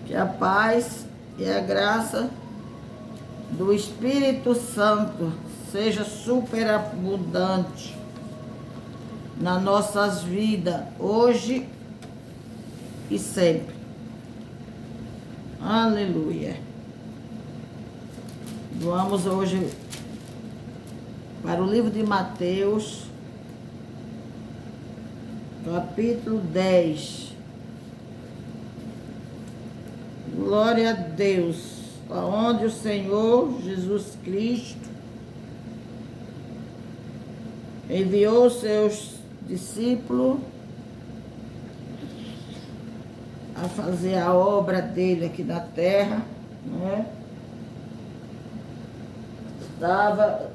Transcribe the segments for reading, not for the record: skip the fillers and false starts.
Que a paz e a graça do Espírito Santo seja superabundante nas nossas vidas, hoje e sempre. Aleluia. Vamos hoje para o livro de Mateus, capítulo 10. Glória a Deus, aonde o Senhor Jesus Cristo enviou seus discípulos a fazer a obra dele aqui na terra, né? Estava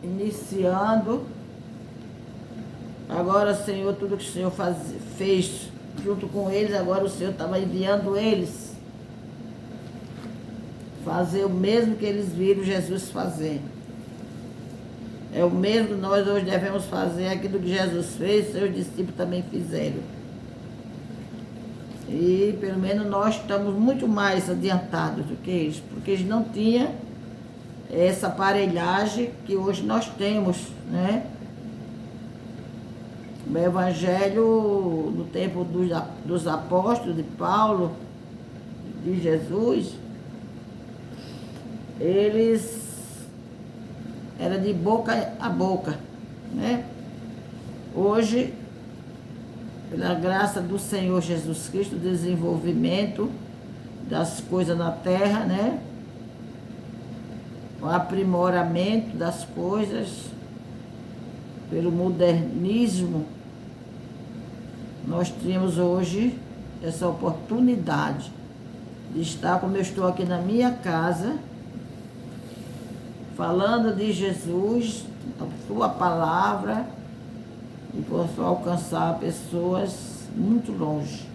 iniciando. Agora, Senhor, tudo que o Senhor fez junto com eles, agora o Senhor estava enviando eles fazer o mesmo que eles viram Jesus fazer. É o mesmo que nós hoje devemos fazer, aquilo que Jesus fez, seus discípulos também fizeram. E pelo menos nós estamos muito mais adiantados do que eles, porque eles não tinham essa aparelhagem que hoje nós temos, né? O Evangelho no tempo dos apóstolos, de Paulo, de Jesus, eles era de boca a boca, né? Hoje, pela graça do Senhor Jesus Cristo, o desenvolvimento das coisas na terra, né? O aprimoramento das coisas, pelo modernismo, nós temos hoje essa oportunidade de estar como eu estou aqui na minha casa, falando de Jesus, a sua palavra, e posso alcançar pessoas muito longe,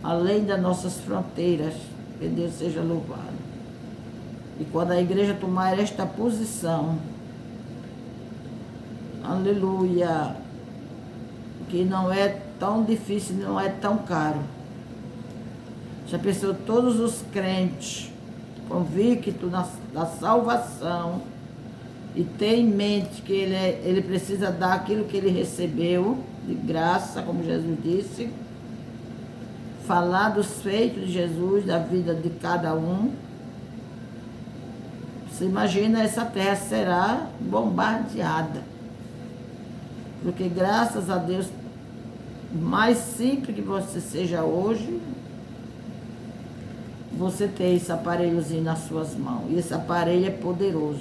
além das nossas fronteiras. Que Deus seja louvado. E quando a igreja tomar esta posição, aleluia, que não é tão difícil, não é tão caro. Já pensou, todos os crentes convictos da salvação e tem em mente que ele precisa dar aquilo que ele recebeu de graça, como Jesus disse, falar dos feitos de Jesus, da vida de cada um. Você imagina, essa terra será bombardeada, porque graças a Deus, mais simples que você seja hoje, você tem esse aparelhozinho nas suas mãos. E esse aparelho é poderoso.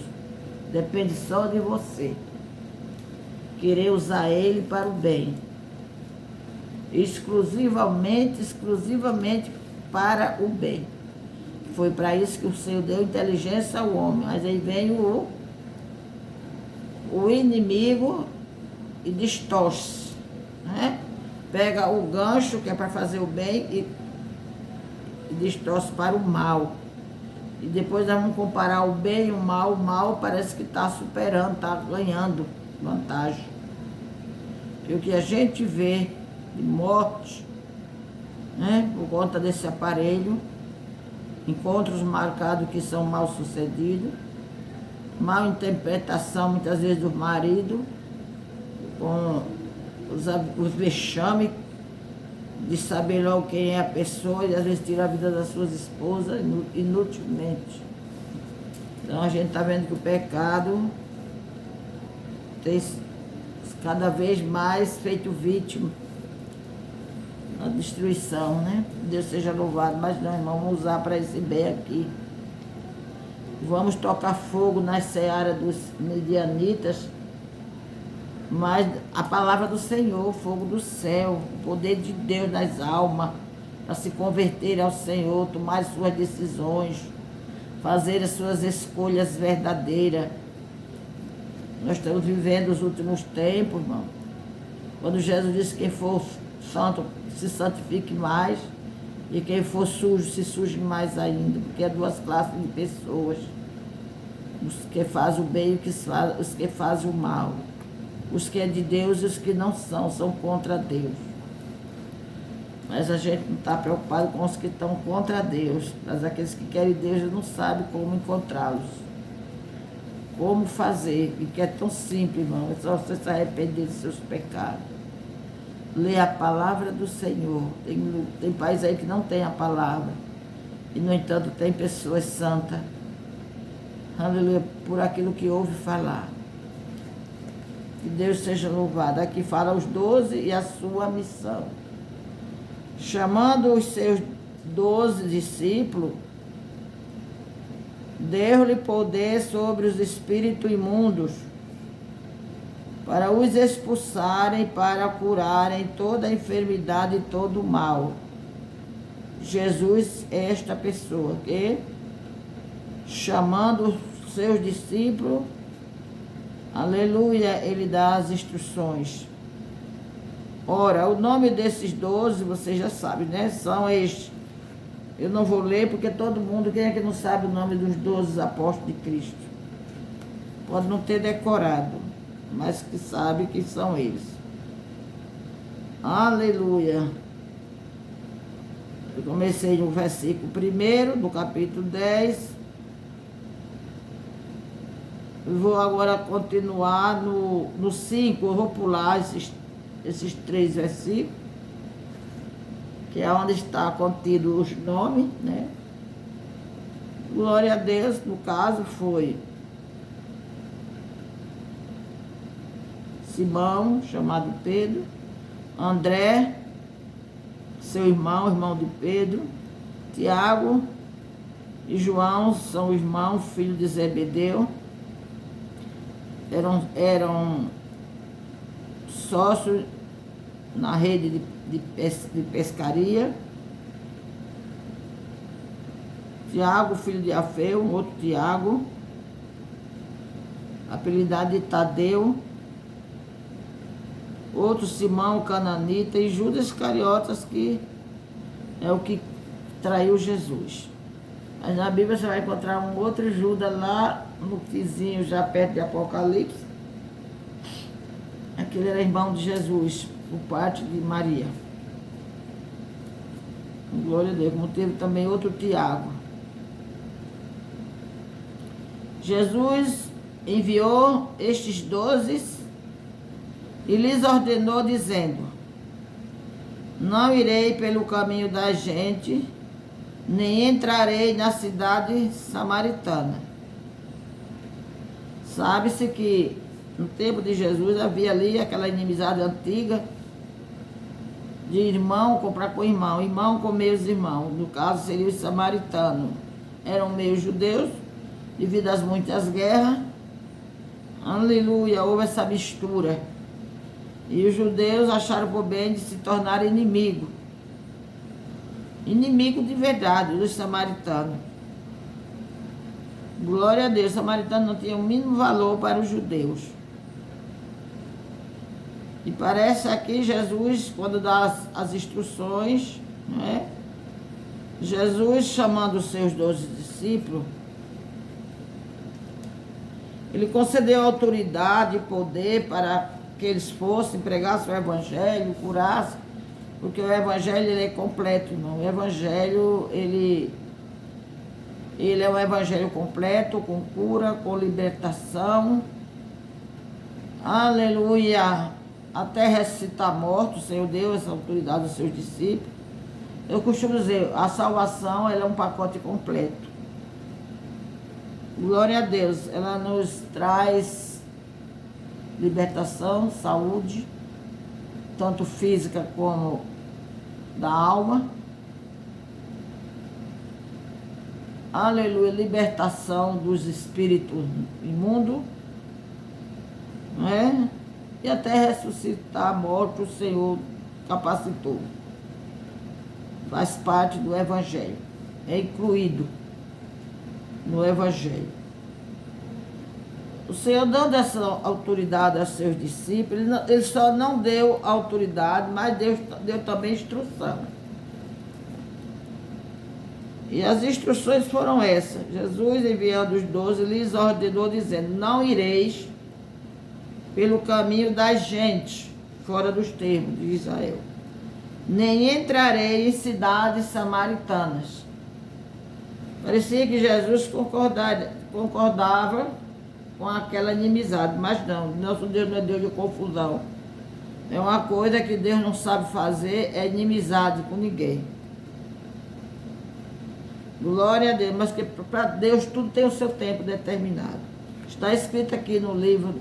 Depende só de você querer usar ele para o bem. Exclusivamente para o bem. Foi para isso que o Senhor deu inteligência ao homem. Mas aí vem o inimigo e distorce, né? Pega o gancho que é para fazer o bem e distorce para o mal. E depois nós vamos comparar o bem e o mal. O mal parece que está superando, está ganhando vantagem. E o que a gente vê de morte, né, por conta desse aparelho, encontros marcados que são mal sucedidos, mal interpretação muitas vezes do marido, com os vexames de saber logo quem é a pessoa e às vezes tira a vida das suas esposas inutilmente. Então a gente está vendo que o pecado tem cada vez mais feito vítima da destruição, né? Deus seja louvado, mas nós vamos usar para esse bem aqui. Vamos tocar fogo nas searas dos midianitas, mas a palavra do Senhor, o fogo do céu, o poder de Deus nas almas, para se converter ao Senhor, tomar as suas decisões, fazer as suas escolhas verdadeiras. Nós estamos vivendo os últimos tempos, irmão. Quando Jesus disse que quem for santo se santifique mais, e quem for sujo se suje mais ainda, porque é duas classes de pessoas. Os que fazem o bem e os que fazem o mal. Os que é de Deus e os que não são contra Deus. Mas a gente não está preocupado com os que estão contra Deus. Mas aqueles que querem Deus não sabem como encontrá-los. Como fazer. E que é tão simples, irmão. É só você se arrepender dos seus pecados. Ler a palavra do Senhor. Tem país aí que não tem a palavra. E, no entanto, tem pessoas santas. Aleluia. Por aquilo que ouve falar. Que Deus seja louvado. Aqui fala os 12 e a sua missão. Chamando os seus 12 discípulos, deu-lhe poder sobre os espíritos imundos, para os expulsarem, para curarem toda enfermidade e todo mal. Jesus é esta pessoa que, chamando os seus discípulos, aleluia, ele dá as instruções. Ora, o nome desses 12, vocês já sabem, né? São estes. Eu não vou ler porque todo mundo, quem é que não sabe o nome dos 12 apóstolos de Cristo? Pode não ter decorado, mas que sabe que são eles. Aleluia. Eu comecei no versículo 1 do capítulo 10. Eu vou agora continuar no 5. Eu vou pular esses 3 versículos, que é onde está contido os nomes, né? Glória a Deus, no caso foi Simão, chamado Pedro, André, seu irmão de Pedro, Tiago e João, são irmãos, filhos de Zebedeu, eram sócios na rede de pescaria. Tiago, filho de Alfeu, um outro Tiago, apelidado de Tadeu, outro Simão, cananita, e Judas Iscariotas, que é o que traiu Jesus. Mas na Bíblia você vai encontrar um outro Judas lá no vizinho, já perto de Apocalipse. Aquele era irmão de Jesus, por parte de Maria. Glória a Deus. Como teve também outro Tiago. Jesus enviou estes 12 e lhes ordenou, dizendo: não irei pelo caminho da gente, nem entrarei na cidade samaritana. Sabe-se que no tempo de Jesus havia ali aquela inimizade antiga de irmão comprar com irmão, irmão com meios irmãos. No caso seria os samaritanos. Eram meios judeus, devido às muitas guerras. Aleluia, houve essa mistura. E os judeus acharam por bem de se tornar inimigo. Inimigo de verdade dos samaritanos. Glória a Deus, os samaritanos não tinham o mínimo valor para os judeus. E parece aqui Jesus, quando dá as instruções, né? Jesus, chamando os seus 12 discípulos, ele concedeu autoridade e poder para que eles fossem, pregassem o evangelho, curassem, porque o evangelho ele é completo, irmão. O evangelho, ele é um evangelho completo, com cura, com libertação. Aleluia! Até ressuscitar mortos, o Senhor deu essa autoridade aos seus discípulos. Eu costumo dizer, a salvação ela é um pacote completo. Glória a Deus, ela nos traz libertação, saúde, tanto física como da alma. Aleluia, libertação dos espíritos imundos, não é? E até ressuscitar a morte, o Senhor capacitou. Faz parte do Evangelho. É incluído no Evangelho. O Senhor dando essa autoridade aos seus discípulos, ele só não deu autoridade, mas deu também instrução. E as instruções foram essas. Jesus, enviando os 12, lhes ordenou, dizendo: não ireis pelo caminho da gente, fora dos termos de Israel, nem entrarei em cidades samaritanas. Parecia que Jesus concordava com aquela inimizade, mas não, nosso Deus não é Deus de confusão. É uma coisa que Deus não sabe fazer, é inimizade com ninguém. Glória a Deus, mas que para Deus tudo tem o seu tempo determinado. Está escrito aqui no livro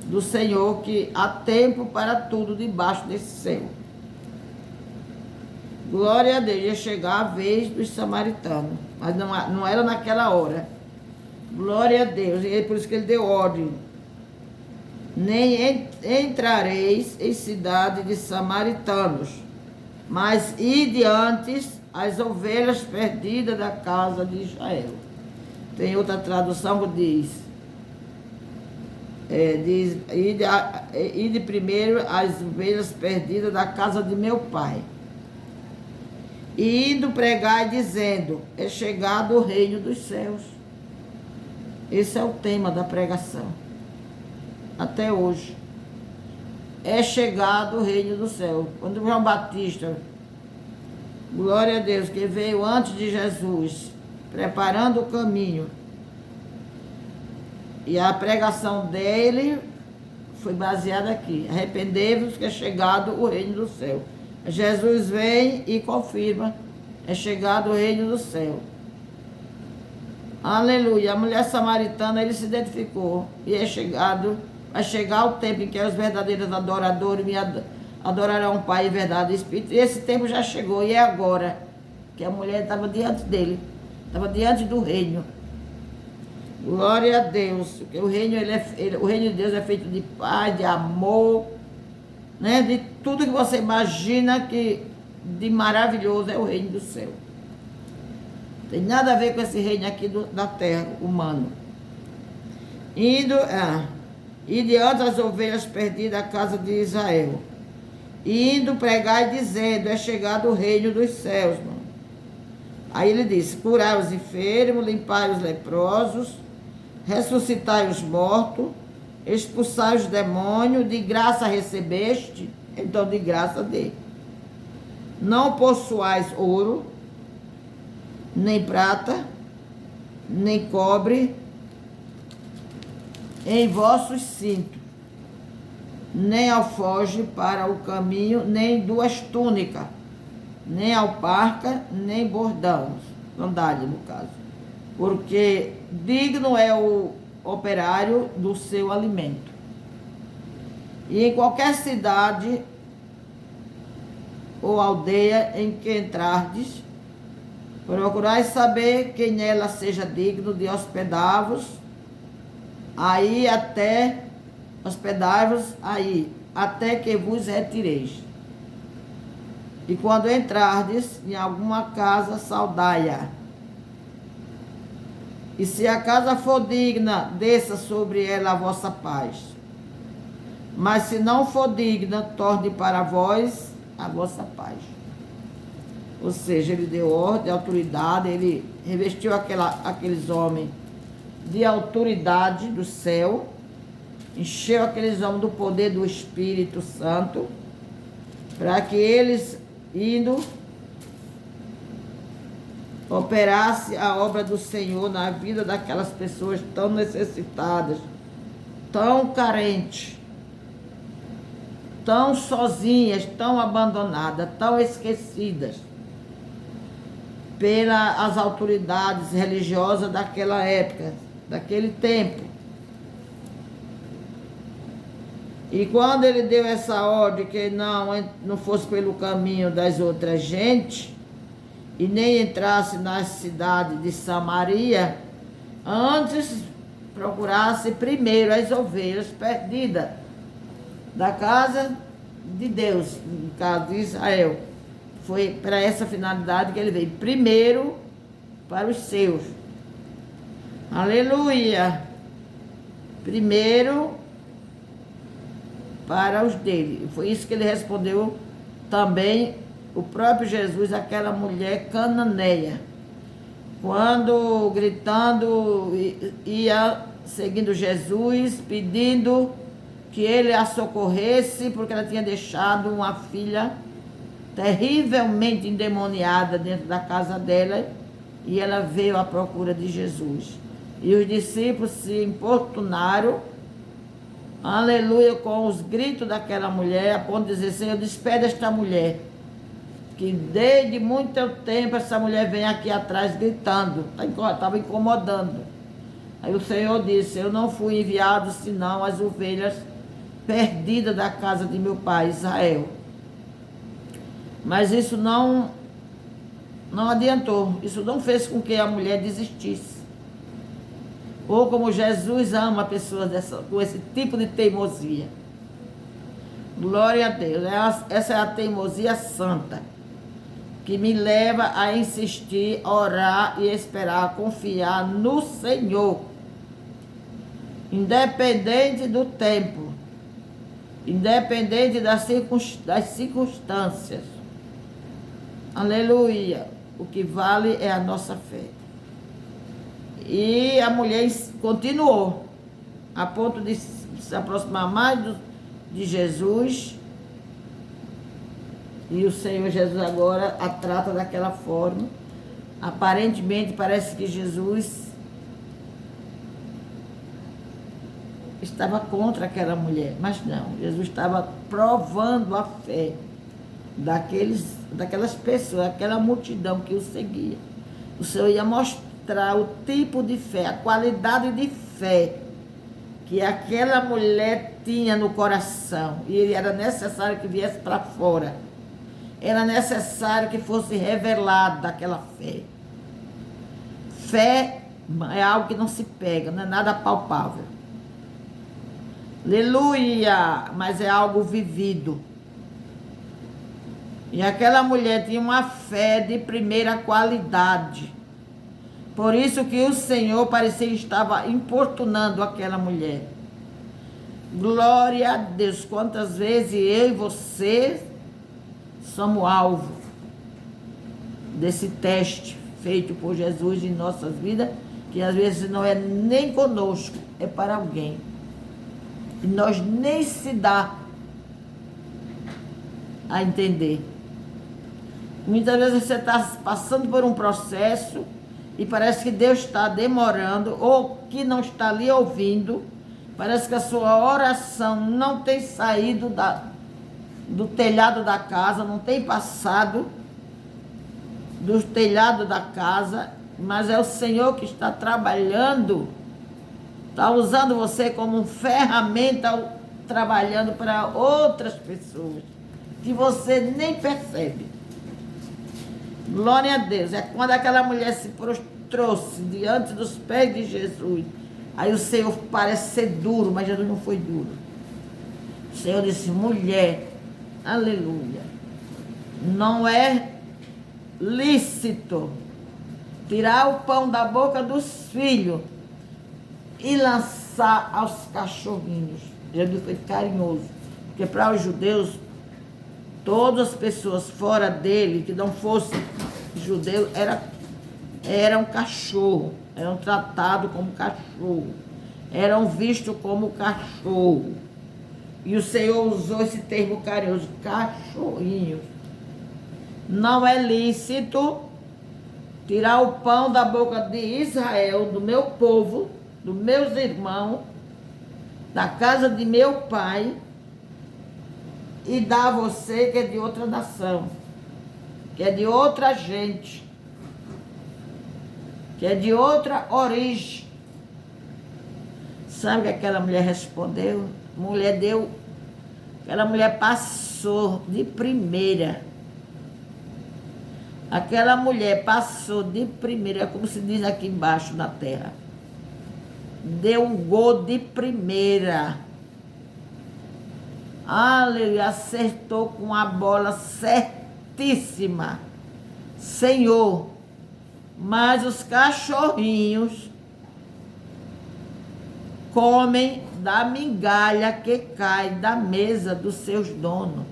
do Senhor que há tempo para tudo debaixo desse céu. Glória a Deus, ia chegar a vez dos samaritanos, mas não era naquela hora. Glória a Deus, e é por isso que ele deu ordem. Nem entrareis em cidade de samaritanos, mas ide antes as ovelhas perdidas da casa de Israel. Tem outra tradução que diz ide primeiro as ovelhas perdidas da casa de meu pai. E indo pregar e dizendo, é chegado o reino dos céus. Esse é o tema da pregação. Até hoje. É chegado o reino do céu. Quando João Batista, glória a Deus, que veio antes de Jesus, preparando o caminho, e a pregação dele foi baseada aqui. Arrependei-vos que é chegado o reino do céu. Jesus vem e confirma, é chegado o reino do céu. Aleluia. A mulher samaritana, ele se identificou. E vai chegar o tempo em que os verdadeiros adoradores me adorarão o Pai em verdade e Espírito. E esse tempo já chegou, e é agora. Que a mulher estava diante dele, estava diante do reino. Glória a Deus. Porque o reino, o reino de Deus é feito de paz, de amor, né? De tudo que você imagina que de maravilhoso é o reino do céu. Tem nada a ver com esse reino aqui da terra, humano. E diante as ovelhas perdidas da casa de Israel. Indo pregar e dizendo, é chegado o reino dos céus, mano. Aí ele disse, curai os enfermos, limpai os leprosos, ressuscitai os mortos, expulsai os demônios, de graça recebeste, então de graça dê. Não possuais ouro, nem prata, nem cobre, em vossos cintos, nem alforje para o caminho, nem duas túnicas, nem alparca, nem bordão, sandália no caso, porque digno é o operário do seu alimento. E em qualquer cidade ou aldeia em que entrardes, procurai saber quem nela seja digno de hospedar-vos, aí até hospedai-vos aí, até que vos retireis. E quando entrardes em alguma casa, saudai-a. E se a casa for digna, desça sobre ela a vossa paz. Mas se não for digna, torne para vós a vossa paz. Ou seja, ele deu ordem, autoridade, ele revestiu aqueles homens de autoridade do céu, encheu aqueles homens do poder do Espírito Santo, para que eles, indo, operasse a obra do Senhor na vida daquelas pessoas tão necessitadas, tão carentes, tão sozinhas, tão abandonadas, tão esquecidas pelas autoridades religiosas daquela época, daquele tempo. E quando ele deu essa ordem que não fosse pelo caminho das outras gentes, e nem entrasse na cidade de Samaria, antes procurasse primeiro as ovelhas perdidas da casa de Deus, no caso de Israel. Foi para essa finalidade que ele veio, primeiro para os seus. Aleluia! Primeiro para os dele. Foi isso que ele respondeu também, o próprio Jesus, aquela mulher cananeia, quando gritando, ia seguindo Jesus, pedindo que ele a socorresse, porque ela tinha deixado uma filha terrivelmente endemoniada dentro da casa dela, e ela veio à procura de Jesus. E os discípulos se importunaram, aleluia, com os gritos daquela mulher, a ponto de dizer: Senhor, despede esta mulher, que desde muito tempo essa mulher vem aqui atrás gritando, estava incomodando. Aí o Senhor disse: eu não fui enviado senão as ovelhas perdidas da casa de meu pai Israel. Mas isso não adiantou, isso não fez com que a mulher desistisse. Ou como Jesus ama pessoas com esse tipo de teimosia. Glória a Deus. Essa é a teimosia santa, que me leva a insistir, orar e esperar, confiar no Senhor. Independente do tempo, independente das circunstâncias. Aleluia. O que vale é a nossa fé. E a mulher continuou, a ponto de se aproximar mais de Jesus. E o Senhor Jesus agora a trata daquela forma. Aparentemente parece que Jesus estava contra aquela mulher, mas não. Jesus estava provando a fé daquelas pessoas, aquela multidão que o seguia. O Senhor ia mostrar o tipo de fé, a qualidade de fé que aquela mulher tinha no coração. E era necessário que viesse para fora. Era necessário que fosse revelada aquela fé. Fé é algo que não se pega, não é nada palpável. Aleluia! Mas é algo vivido. E aquela mulher tinha uma fé de primeira qualidade. Por isso que o Senhor parecia que estava importunando aquela mulher. Glória a Deus! Quantas vezes eu e você somos alvo desse teste feito por Jesus em nossas vidas, que às vezes não é nem conosco, é para alguém. E nós nem se dá a entender. Muitas vezes você está passando por um processo e parece que Deus está demorando, ou que não está ali ouvindo. Parece que a sua oração não tem saído do telhado da casa, não tem passado do telhado da casa, mas é o Senhor que está trabalhando, está usando você como ferramenta, trabalhando para outras pessoas, que você nem percebe. Glória a Deus. É quando aquela mulher se prostrou-se diante dos pés de Jesus. Aí o Senhor parece ser duro, mas Jesus não foi duro. O Senhor disse: mulher, aleluia, não é lícito tirar o pão da boca dos filhos e lançar aos cachorrinhos. Jesus foi carinhoso, porque para os judeus, todas as pessoas fora dele, que não fossem judeus, eram cachorro, eram tratados como cachorro, eram vistos como cachorro. E o Senhor usou esse termo carinhoso, cachorrinho. Não é lícito tirar o pão da boca de Israel, do meu povo, dos meus irmãos, da casa de meu pai, e dar a você que é de outra nação, que é de outra gente, que é de outra origem. Sabe o que aquela mulher respondeu? Aquela mulher passou de primeira. Aquela mulher passou de primeira, como se diz aqui embaixo na terra. Deu um gol de primeira. Aleluia, acertou com a bola certíssima. Senhor, mas os cachorrinhos comem da migalha que cai da mesa dos seus donos.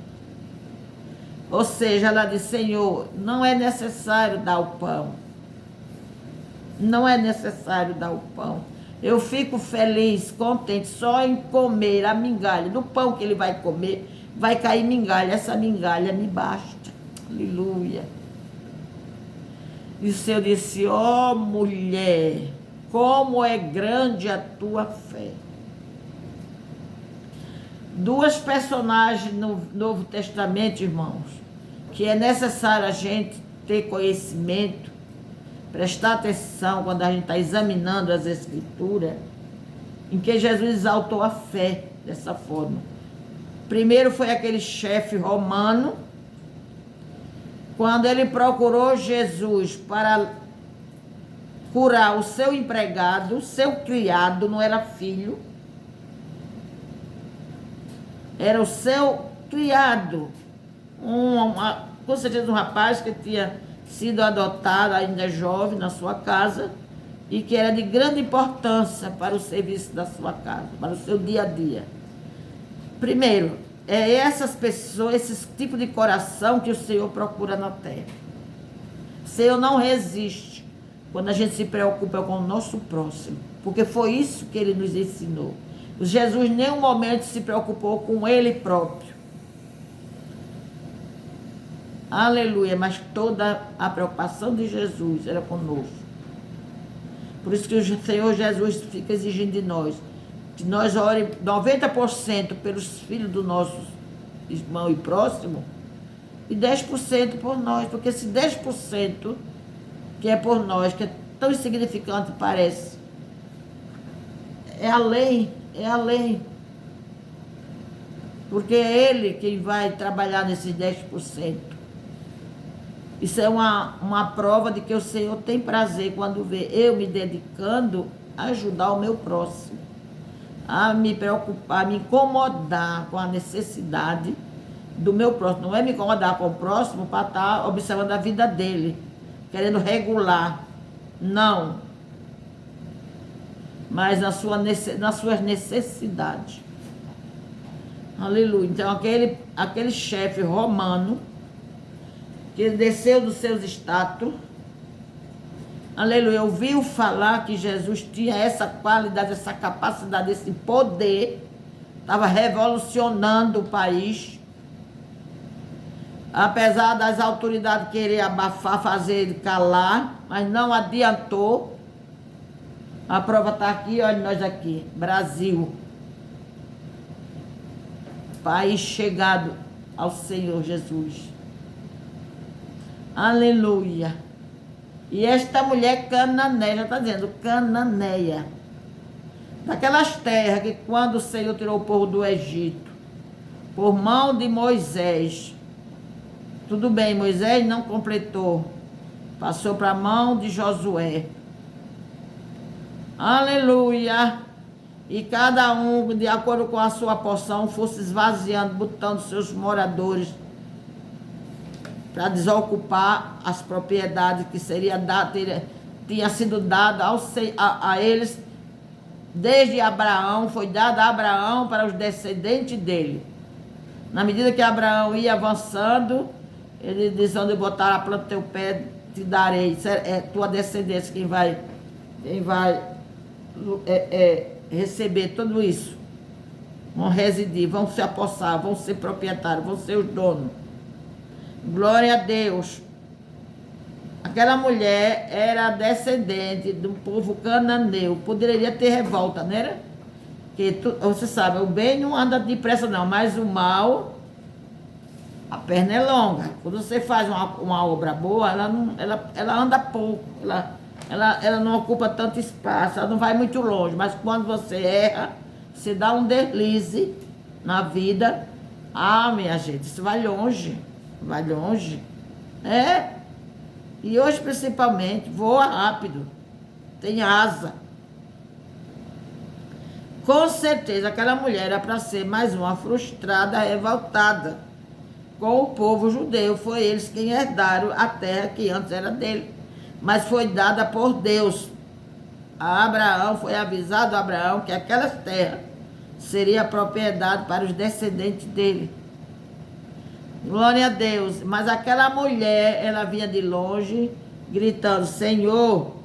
Ou seja, ela disse: Senhor, não é necessário dar o pão. Não é necessário dar o pão. Eu fico feliz, contente só em comer a migalha. Do pão que ele vai comer, vai cair migalha. Essa migalha me basta. Aleluia. E o Senhor disse: ó mulher, como é grande a tua fé. Duas personagens no Novo Testamento, irmãos, que é necessário a gente ter conhecimento, prestar atenção quando a gente está examinando as Escrituras, em que Jesus exaltou a fé dessa forma. Primeiro foi aquele chefe romano, quando ele procurou Jesus para curar o seu empregado, seu criado, não era filho, era o seu criado, com certeza um rapaz que tinha sido adotado ainda jovem na sua casa e que era de grande importância para o serviço da sua casa, para o seu dia a dia. Primeiro, é essas pessoas, esse tipo de coração que o Senhor procura na terra. O Senhor não resiste quando a gente se preocupa com o nosso próximo, porque foi isso que Ele nos ensinou. Jesus em nenhum momento se preocupou com Ele próprio. Aleluia, mas toda a preocupação de Jesus era conosco. Por isso que o Senhor Jesus fica exigindo de nós, que nós oremos 90% pelos filhos do nosso irmão e próximo, e 10% por nós, porque esse 10% que é por nós, que é tão insignificante parece, é além, porque é Ele quem vai trabalhar nesses 10%. Isso é uma prova de que o Senhor tem prazer quando vê eu me dedicando a ajudar o meu próximo, a me preocupar, a me incomodar com a necessidade do meu próximo. Não é me incomodar com o próximo para estar observando a vida dele, querendo regular. Não. Mas nas suas necessidades. Aleluia. Então, aquele chefe romano, que desceu dos seus status, aleluia, ouviu falar que Jesus tinha essa qualidade, essa capacidade, esse poder, estava revolucionando o país. Apesar das autoridades querer abafar, fazer ele calar, mas não adiantou. A prova está aqui, olha nós aqui, Brasil. País chegado ao Senhor Jesus. Aleluia. E esta mulher cananeia, já está dizendo, cananeia. Daquelas terras que quando o Senhor tirou o povo do Egito, por mão de Moisés, tudo bem, Moisés não completou, passou para a mão de Josué. Aleluia. E cada um, de acordo com a sua porção, fosse esvaziando, botando seus moradores para desocupar as propriedades que tinha sido dada a eles. Desde Abraão, foi dada a Abraão para os descendentes dele. Na medida que Abraão ia avançando, ele diz: onde botar a planta do teu pé, te darei. É tua descendência quem vai receber tudo isso. Vão residir, vão se apossar, vão ser proprietários, vão ser os donos. Glória a Deus. Aquela mulher era descendente do povo cananeu. Poderia ter revolta, não era? Porque você sabe, o bem não anda depressa não, mas o mal, a perna é longa. Quando você faz uma obra boa, ela anda pouco, ela não ocupa tanto espaço, ela não vai muito longe. Mas quando você erra, você dá um deslize na vida. Ah, minha gente, isso vai longe. Vai longe. E hoje, principalmente, voa rápido. Tem asa. Com certeza, aquela mulher era para ser mais uma frustrada, revoltada com o povo judeu. Foi eles quem herdaram a terra que antes era dele, mas foi dada por Deus. A Abraão, foi avisado a Abraão que aquelas terras seria propriedade para os descendentes dele. Glória a Deus. Mas aquela mulher, ela vinha de longe, gritando: Senhor,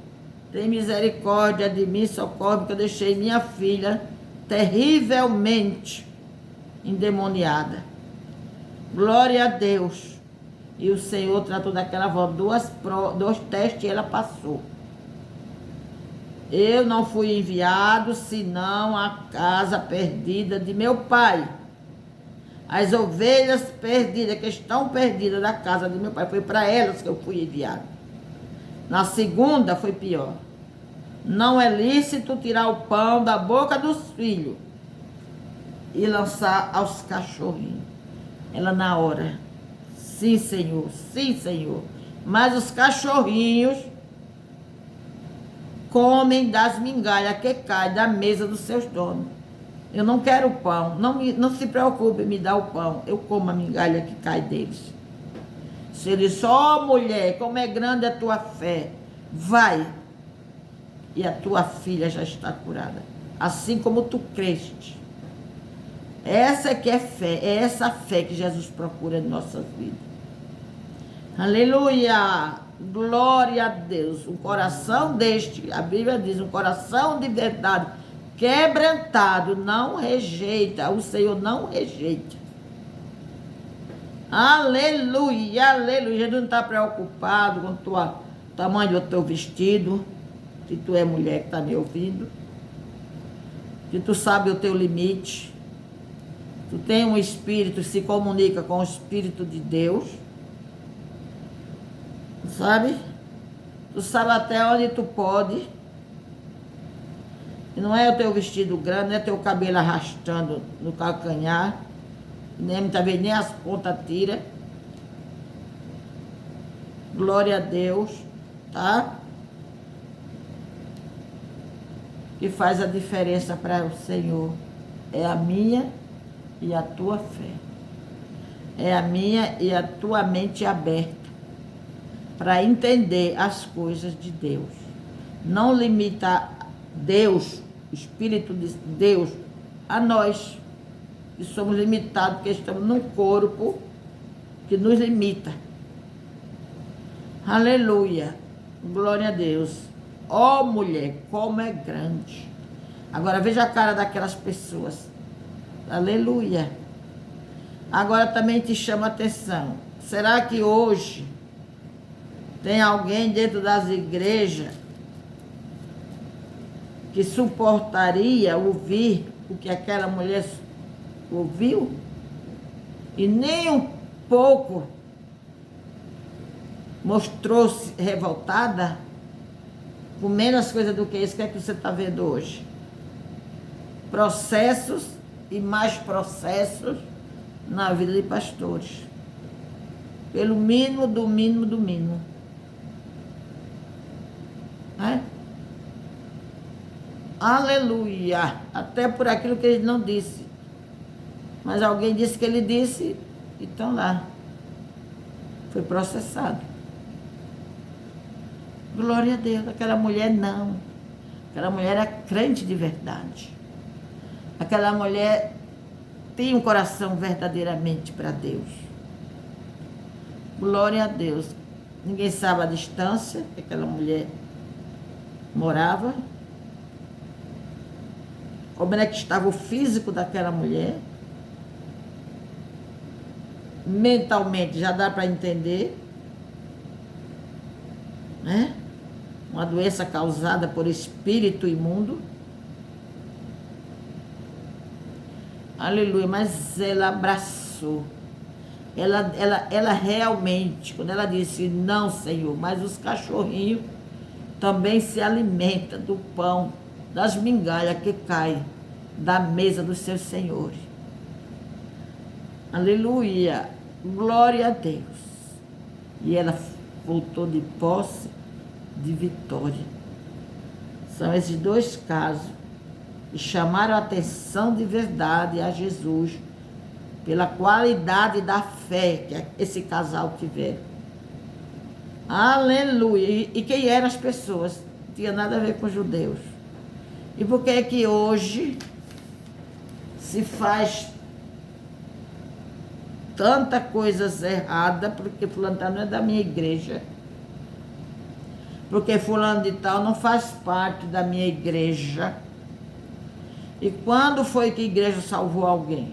tem misericórdia de mim, socorre, porque eu deixei minha filha terrivelmente endemoniada. Glória a Deus. E o Senhor tratou daquela avó dois testes e ela passou. Eu não fui enviado, senão a casa perdida de meu pai. As ovelhas perdidas, que estão perdidas da casa de meu pai, foi para elas que eu fui enviado. Na segunda foi pior. Não é lícito tirar o pão da boca dos filhos e lançar aos cachorrinhos. Ela na hora, sim, Senhor, sim, Senhor. Mas os cachorrinhos comem das migalhas que caem da mesa dos seus donos. Eu não quero pão, não se preocupe em me dar o pão, eu como a migalha que cai deles. Se ele disse, ó mulher, como é grande a tua fé, vai, e a tua filha já está curada, assim como tu creste. Essa é que é fé, é essa fé que Jesus procura em nossas vidas. Aleluia! Glória a Deus. Um coração deste, a Bíblia diz, um coração de verdade, quebrantado, não rejeita, o Senhor não rejeita. Aleluia, aleluia. Jesus não está preocupado com o tamanho do teu vestido, se tu é mulher que está me ouvindo, se tu sabe o teu limite, tu tem um espírito, se comunica com o Espírito de Deus, sabe? Tu sabe até onde tu pode. E não é o teu vestido grande, não é teu cabelo arrastando no calcanhar, nem muitas vezes nem as pontas tira. Glória a Deus, tá? Que faz a diferença para o Senhor é a minha e a tua fé. É a minha e a tua mente aberta para entender as coisas de Deus. Não limita Deus, o Espírito de Deus, a nós, que somos limitados, porque estamos num corpo que nos limita. Aleluia, glória a Deus. Ó mulher, como é grande. Agora veja a cara daquelas pessoas. Aleluia. Agora também te chama a atenção. Será que hoje tem alguém dentro das igrejas que suportaria ouvir o que aquela mulher ouviu? E nem um pouco mostrou-se revoltada? Com menos coisa do que isso, o que é que você está vendo hoje? Processos e mais processos na vida de pastores. Pelo mínimo, do mínimo, do mínimo. Né? Aleluia! Até por aquilo que ele não disse. Mas alguém disse que ele disse, e estão lá. Foi processado. Glória a Deus. Aquela mulher não. Aquela mulher era crente de verdade. Aquela mulher tem um coração verdadeiramente para Deus. Glória a Deus. Ninguém sabe a distância que aquela mulher morava. Como é que estava o físico daquela mulher. Mentalmente já dá para entender. Né? Uma doença causada por espírito imundo. Aleluia, mas ela abraçou. Ela realmente, quando ela disse, não, Senhor, mas os cachorrinhos também se alimentam do pão, das migalhas que caem da mesa dos seus senhores. Aleluia, glória a Deus. E ela voltou de posse, de vitória. São esses dois casos que chamaram a atenção de verdade a Jesus pela qualidade da fé que esse casal tiveram. Aleluia! E quem eram as pessoas? Não tinha nada a ver com os judeus. E por que é que hoje se faz tanta coisa errada? Porque fulano não é da minha igreja. Porque fulano de tal não faz parte da minha igreja. E quando foi que a igreja salvou alguém?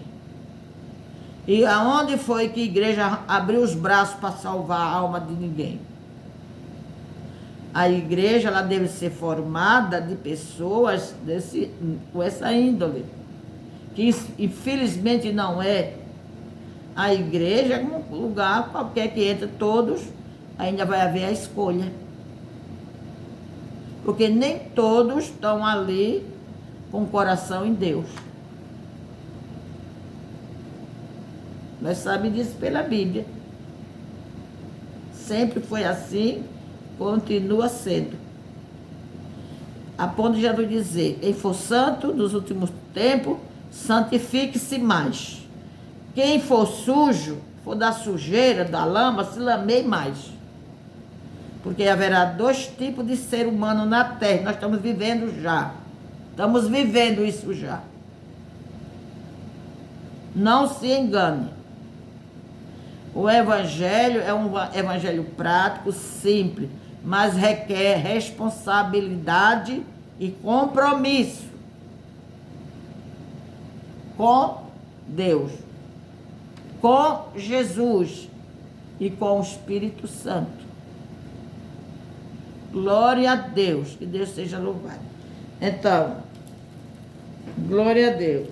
E aonde foi que a igreja abriu os braços para salvar a alma de ninguém? A igreja, ela deve ser formada de pessoas com essa índole, que infelizmente não é. A igreja é um lugar qualquer que entre todos, ainda vai haver a escolha. Porque nem todos estão ali com o coração em Deus. Nós sabemos disso pela Bíblia. Sempre foi assim, continua sendo. A ponto de Jesus dizer: quem for santo nos últimos tempos, santifique-se mais. Quem for sujo, for da sujeira, da lama, se lameie mais. Porque haverá 2 tipos de ser humano na terra. Nós estamos vivendo já. Estamos vivendo isso já. Não se engane. O evangelho é um evangelho prático, simples, mas requer responsabilidade e compromisso com Deus, com Jesus e com o Espírito Santo. Glória a Deus, que Deus seja louvado. Então, glória a Deus.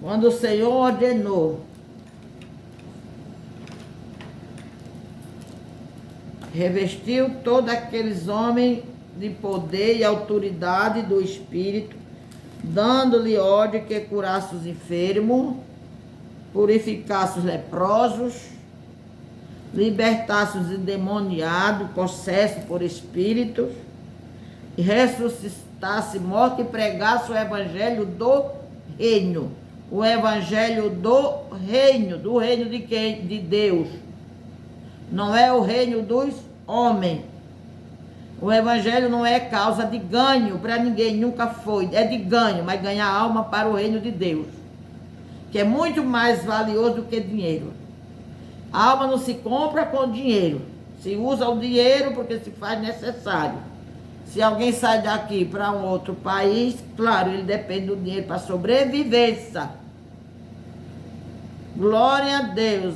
Quando o Senhor ordenou, revestiu todos aqueles homens de poder e autoridade do Espírito, dando-lhe ordem que curasse os enfermos, purificasse os leprosos, libertasse os endemoniados, possessos por espíritos, e ressuscitasse morto e pregasse o evangelho do reino. O evangelho do reino de quem? De Deus. Não é o reino dos homens. O evangelho não é causa de ganho para ninguém, nunca foi. É de ganho, mas ganhar alma para o reino de Deus, que é muito mais valioso do que dinheiro. A alma não se compra com dinheiro. Se usa o dinheiro porque se faz necessário. Se alguém sai daqui para um outro país, claro, ele depende do dinheiro para sobrevivência. Glória a Deus.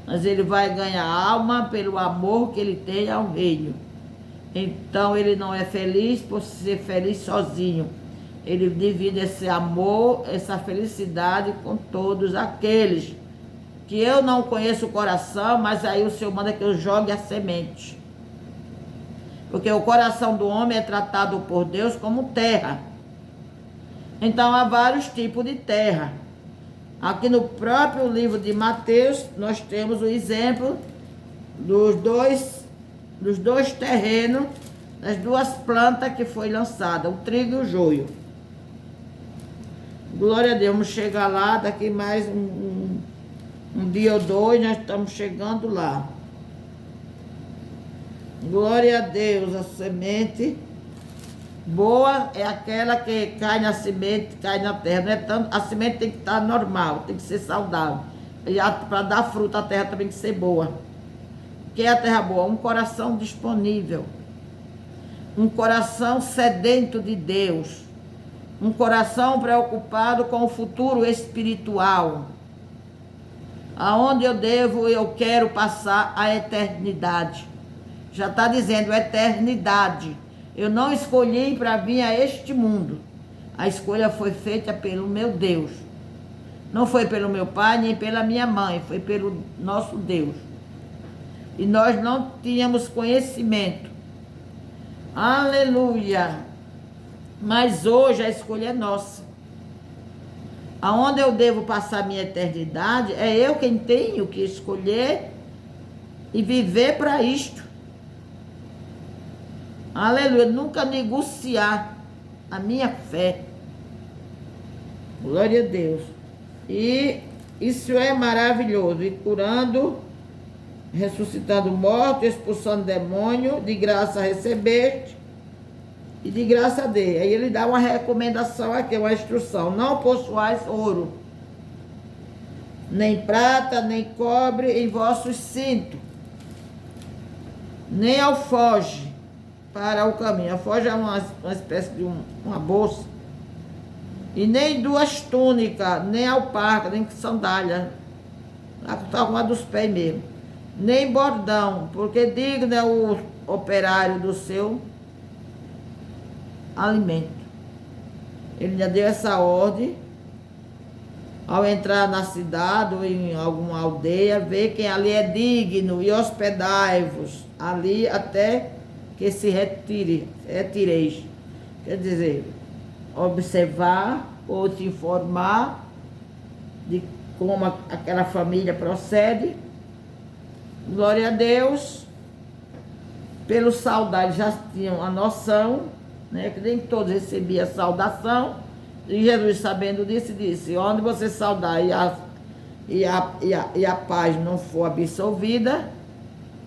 Mas ele vai ganhar alma pelo amor que ele tem ao reino. Então ele não é feliz por ser feliz sozinho. Ele divide esse amor, essa felicidade com todos aqueles que eu não conheço o coração, mas aí o Senhor manda que eu jogue a semente. Porque o coração do homem é tratado por Deus como terra. Então há vários tipos de terra. Aqui no próprio livro de Mateus, nós temos o exemplo dos dois terrenos, das 2 plantas que foi lançada, o trigo e o joio. Glória a Deus, vamos chegar lá, daqui mais um dia ou 2, nós estamos chegando lá. Glória a Deus, a semente boa é aquela que cai na semente, cai na terra. Não é tanto, a semente tem que estar normal, tem que ser saudável. E para dar fruta, a terra também tem que ser boa. O que é a terra boa? Um coração disponível. Um coração sedento de Deus. Um coração preocupado com o futuro espiritual. Aonde eu quero passar a eternidade. Já está dizendo eternidade. Eu não escolhi para vir a este mundo. A escolha foi feita pelo meu Deus. Não foi pelo meu pai, nem pela minha mãe. Foi pelo nosso Deus. E nós não tínhamos conhecimento. Aleluia! Mas hoje a escolha é nossa. Aonde eu devo passar minha eternidade, é eu quem tenho que escolher e viver para isto. Aleluia, nunca negociar a minha fé. Glória a Deus. E isso é maravilhoso. E curando, ressuscitando morto, expulsando demônio, de graça recebeste e de graça dê. Aí ele dá uma recomendação aqui, uma instrução. Não possuais ouro, nem prata, nem cobre em vossos cintos, nem alforje para o caminho. Alforje é uma espécie de uma bolsa. E nem 2 túnicas, nem alparca, nem sandália. Está com a dos pés mesmo. Nem bordão, porque digno é o operário do seu alimento. Ele já deu essa ordem. Ao entrar na cidade ou em alguma aldeia, ver quem ali é digno e hospedai-vos ali até que se retireis. Quer dizer, observar ou te informar de como aquela família procede. Glória a Deus. Pelos saudades já tinham a noção, né, que nem todos recebiam a saudação. E Jesus, sabendo disso, disse: onde você saudar e a paz não for absolvida,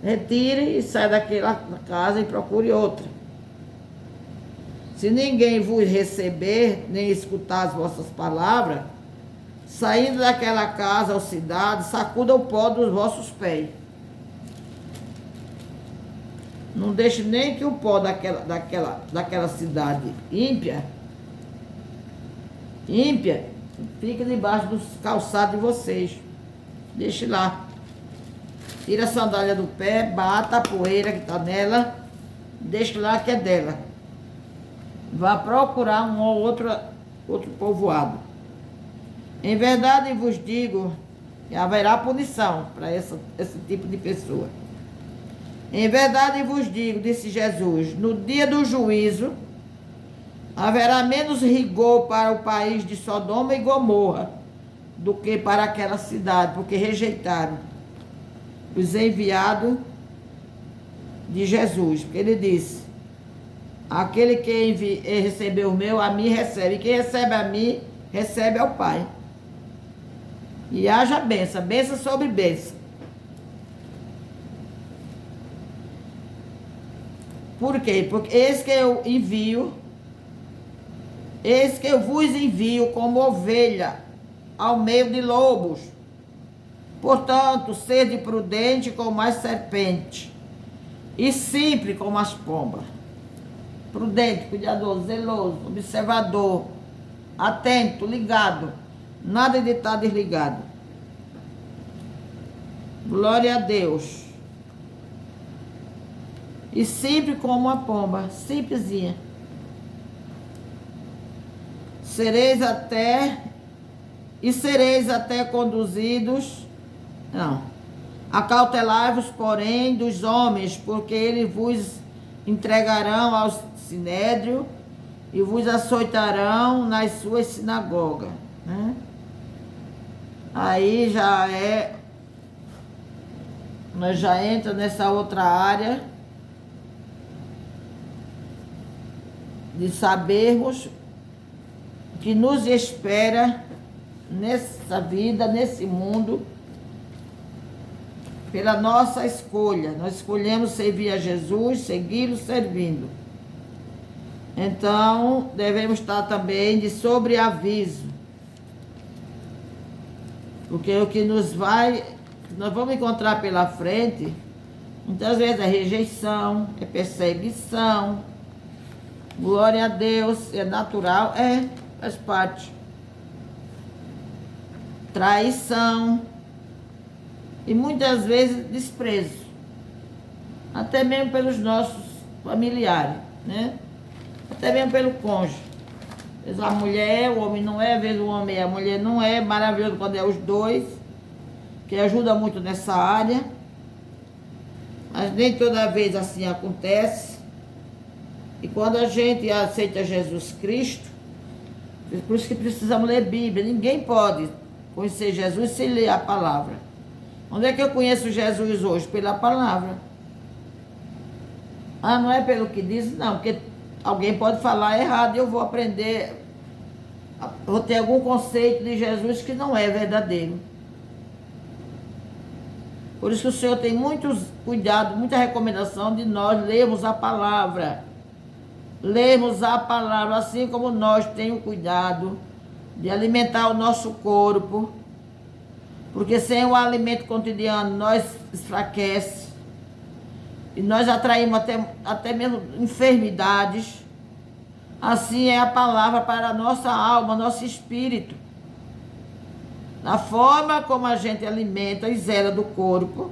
retire e saia daquela casa e procure outra. Se ninguém vos receber, nem escutar as vossas palavras, saindo daquela casa ou cidade, sacuda o pó dos vossos pés. Não deixe nem que o pó daquela cidade ímpia fica debaixo dos calçados de vocês. Deixe lá. Tira a sandália do pé, bata a poeira que está nela, deixe lá que é dela. Vá procurar um ou outro povoado. Em verdade vos digo que haverá punição para esse tipo de pessoa. Em verdade vos digo, disse Jesus, no dia do juízo, haverá menos rigor para o país de Sodoma e Gomorra do que para aquela cidade, porque rejeitaram os enviados de Jesus. Porque ele disse: aquele que recebeu o meu, a mim recebe. E quem recebe a mim, recebe ao Pai. E haja bênção, bênção sobre bênção. Por quê? Porque eis que eu envio, eis que eu vos envio como ovelha ao meio de lobos. Portanto, sede prudente como as serpentes e simples como as pombas. Prudente, cuidadoso, zeloso, observador, atento, ligado. Nada de estar desligado. Glória a Deus. E simples como uma pomba, simplesinha. Sereis até conduzidos. Não. Acautelai-vos, porém, dos homens, porque eles vos entregarão ao sinédrio e vos açoitarão nas suas sinagogas. Né? Aí nós já entra nessa outra área de sabermos o que nos espera nessa vida, nesse mundo, pela nossa escolha. Nós escolhemos servir a Jesus, segui-lo servindo. Então, devemos estar também de sobreaviso. Porque o que nós vamos encontrar pela frente, muitas vezes é rejeição, é perseguição. Glória a Deus, é natural, faz parte. Traição. E muitas vezes desprezo. Até mesmo pelos nossos familiares, né? Até mesmo pelo cônjuge. Às vezes a mulher é, o homem não é, às vezes o homem é, a mulher não é. Maravilhoso quando é os dois, que ajuda muito nessa área. Mas nem toda vez assim acontece. E quando a gente aceita Jesus Cristo, por isso que precisamos ler Bíblia. Ninguém pode conhecer Jesus sem ler a palavra. Onde é que eu conheço Jesus hoje? Pela palavra. Ah, não é pelo que diz? Não, porque alguém pode falar errado e eu vou aprender, vou ter algum conceito de Jesus que não é verdadeiro. Por isso que o Senhor tem muito cuidado, muita recomendação de nós lermos a palavra. Lermos a palavra, assim como nós temos cuidado de alimentar o nosso corpo, porque sem o alimento cotidiano nós enfraquecemos e nós atraímos até mesmo enfermidades. Assim é a palavra para a nossa alma, nosso espírito. Na forma como a gente alimenta e zela do corpo,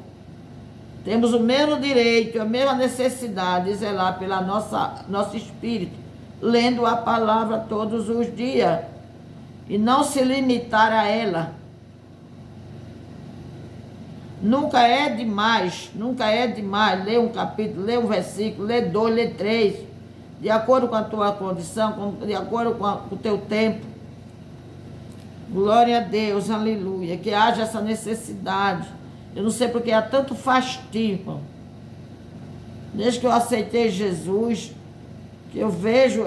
temos o mesmo direito, a mesma necessidade de zelar pela nosso espírito, lendo a palavra todos os dias e não se limitar a ela. Nunca é demais ler um capítulo, ler um versículo, ler 2, ler 3, de acordo com a tua condição, de acordo com o teu tempo. Glória a Deus, aleluia, que haja essa necessidade. Eu não sei porque há tanto fastio, irmão. Desde que eu aceitei Jesus, que eu vejo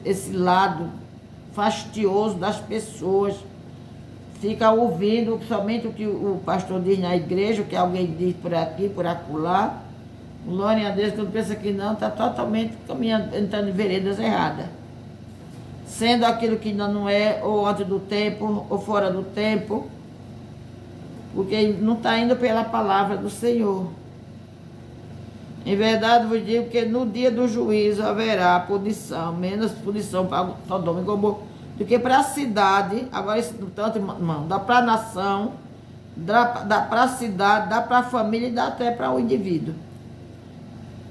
esse lado fastioso das pessoas. Fica ouvindo somente o que o pastor diz na igreja, o que alguém diz por aqui, por acolá. Glória a Deus, quando pensa que não, está totalmente caminhando, entrando em veredas erradas. Sendo aquilo que ainda não é, ou antes do tempo, ou fora do tempo, porque não está indo pela palavra do Senhor. Em verdade vos digo que no dia do juízo haverá punição, menos punição para Sodoma e Gomorra do que para a cidade. Agora, isso tanto, irmão, dá para a nação, dá para a cidade, dá para a família e dá até para o indivíduo.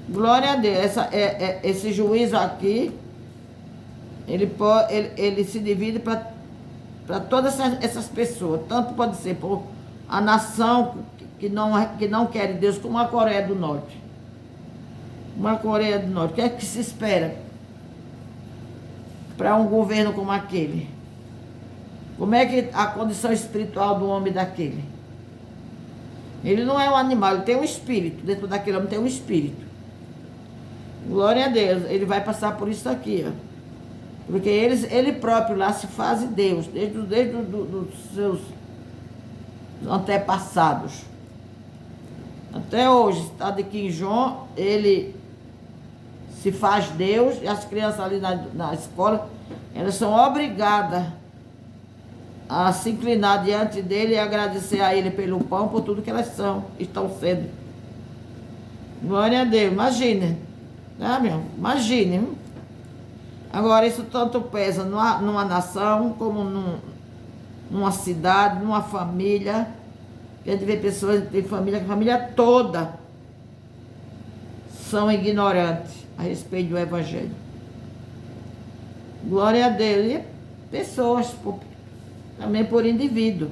Glória a Deus. Esse juízo aqui, ele se divide para todas essas pessoas. Tanto pode ser por a nação que não quer Deus, como a Coreia do Norte. Uma Coreia do Norte. O que é que se espera para um governo como aquele? Como é que a condição espiritual do homem daquele? Ele não é um animal, ele tem um espírito. Dentro daquele homem tem um espírito. Glória a Deus. Ele vai passar por isso aqui, ó. Porque ele próprio lá se faz Deus, desde os seus antepassados. Até hoje, está de Kim Jong, ele se faz Deus, e as crianças ali na escola, elas são obrigadas a se inclinar diante dele e agradecer a ele pelo pão, por tudo que elas estão sendo. Glória a Deus. Imagine, né, meu? Imagine. Agora, isso tanto pesa numa nação, como numa cidade, numa família. A gente vê pessoas que têm família, que a família toda são ignorantes a respeito do Evangelho. Glória a Deus. E pessoas, também por indivíduo.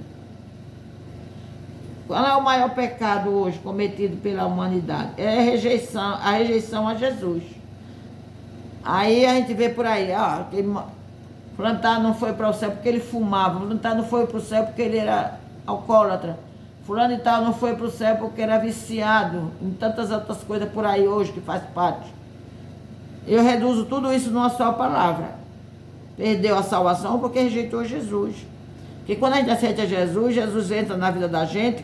Qual é o maior pecado hoje cometido pela humanidade? É a rejeição a Jesus. Aí a gente vê por aí, fulano não foi para o céu porque ele fumava, fulano não foi para o céu porque ele era alcoólatra, fulano e tal não foi para o céu porque era viciado, em tantas outras coisas por aí hoje que faz parte. Eu reduzo tudo isso numa só palavra. Perdeu a salvação porque rejeitou Jesus. Porque quando a gente aceita Jesus, Jesus entra na vida da gente,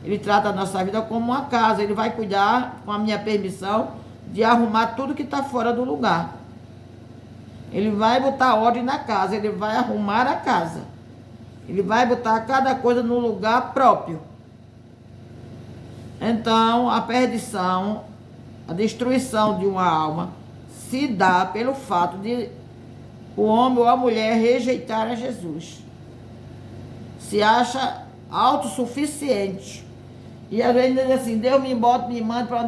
ele trata a nossa vida como uma casa, ele vai cuidar, com a minha permissão, de arrumar tudo que está fora do lugar. Ele vai botar ordem na casa, ele vai arrumar a casa. Ele vai botar cada coisa no lugar próprio. Então, a perdição, a destruição de uma alma, se dá pelo fato de o homem ou a mulher rejeitar a Jesus. Se acha autossuficiente. E às vezes diz assim, Deus me manda para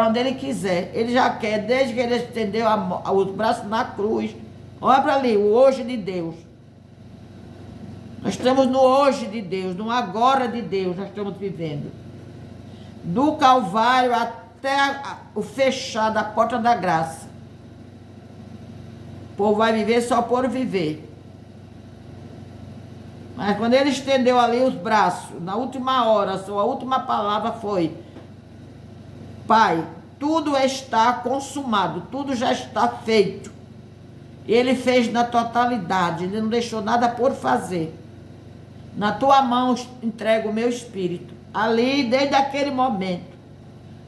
onde ele quiser. Ele já quer, desde que ele estendeu os braços na cruz. Olha para ali, o hoje de Deus. Nós estamos no hoje de Deus, no agora de Deus, nós estamos vivendo. Do Calvário até o fechar da porta da graça. O povo vai viver só por viver. Mas quando ele estendeu ali os braços, na última hora, a sua última palavra foi: Pai, tudo está consumado, tudo já está feito. Ele fez na totalidade, ele não deixou nada por fazer. Na tua mão entrego o meu espírito. Ali, desde aquele momento,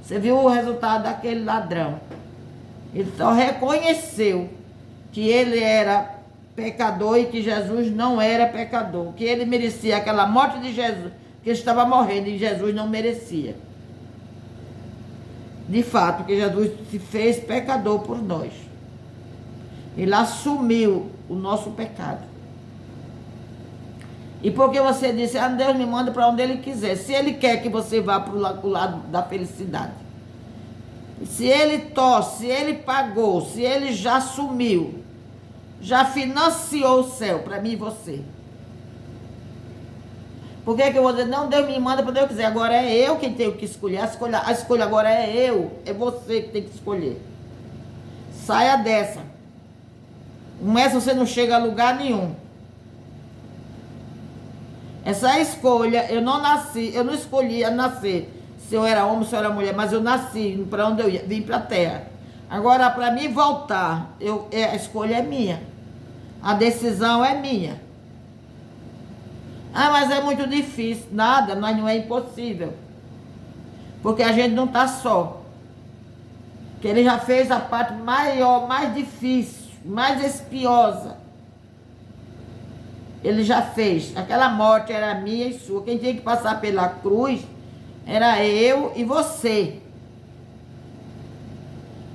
você viu o resultado daquele ladrão. Ele só reconheceu que ele era pecador e que Jesus não era pecador. Que ele merecia aquela morte de Jesus, que ele estava morrendo e Jesus não merecia. De fato, que Jesus se fez pecador por nós. Ele assumiu o nosso pecado. E porque você disse, Deus me manda para onde Ele quiser. Se Ele quer que você vá para o lado da felicidade. Se Ele torce, se Ele pagou, se Ele já assumiu, já financiou o céu para mim e você. Por que eu vou dizer, não, Deus me manda para onde eu quiser. Agora é eu quem tenho que escolher. A escolha agora é eu. É você que tem que escolher. Saia dessa. Com essa você não chega a lugar nenhum. Essa escolha, eu não nasci, eu não escolhi a nascer. Se eu era homem, se eu era mulher, mas eu nasci para onde eu ia, vim para a terra. Agora, para mim voltar, a escolha é minha. A decisão é minha. Mas é muito difícil. Nada, mas não é impossível. Porque a gente não está só. Que Ele já fez a parte maior, mais difícil, mais espinhosa. Ele já fez. Aquela morte era minha e sua. Quem tinha que passar pela cruz era eu e você.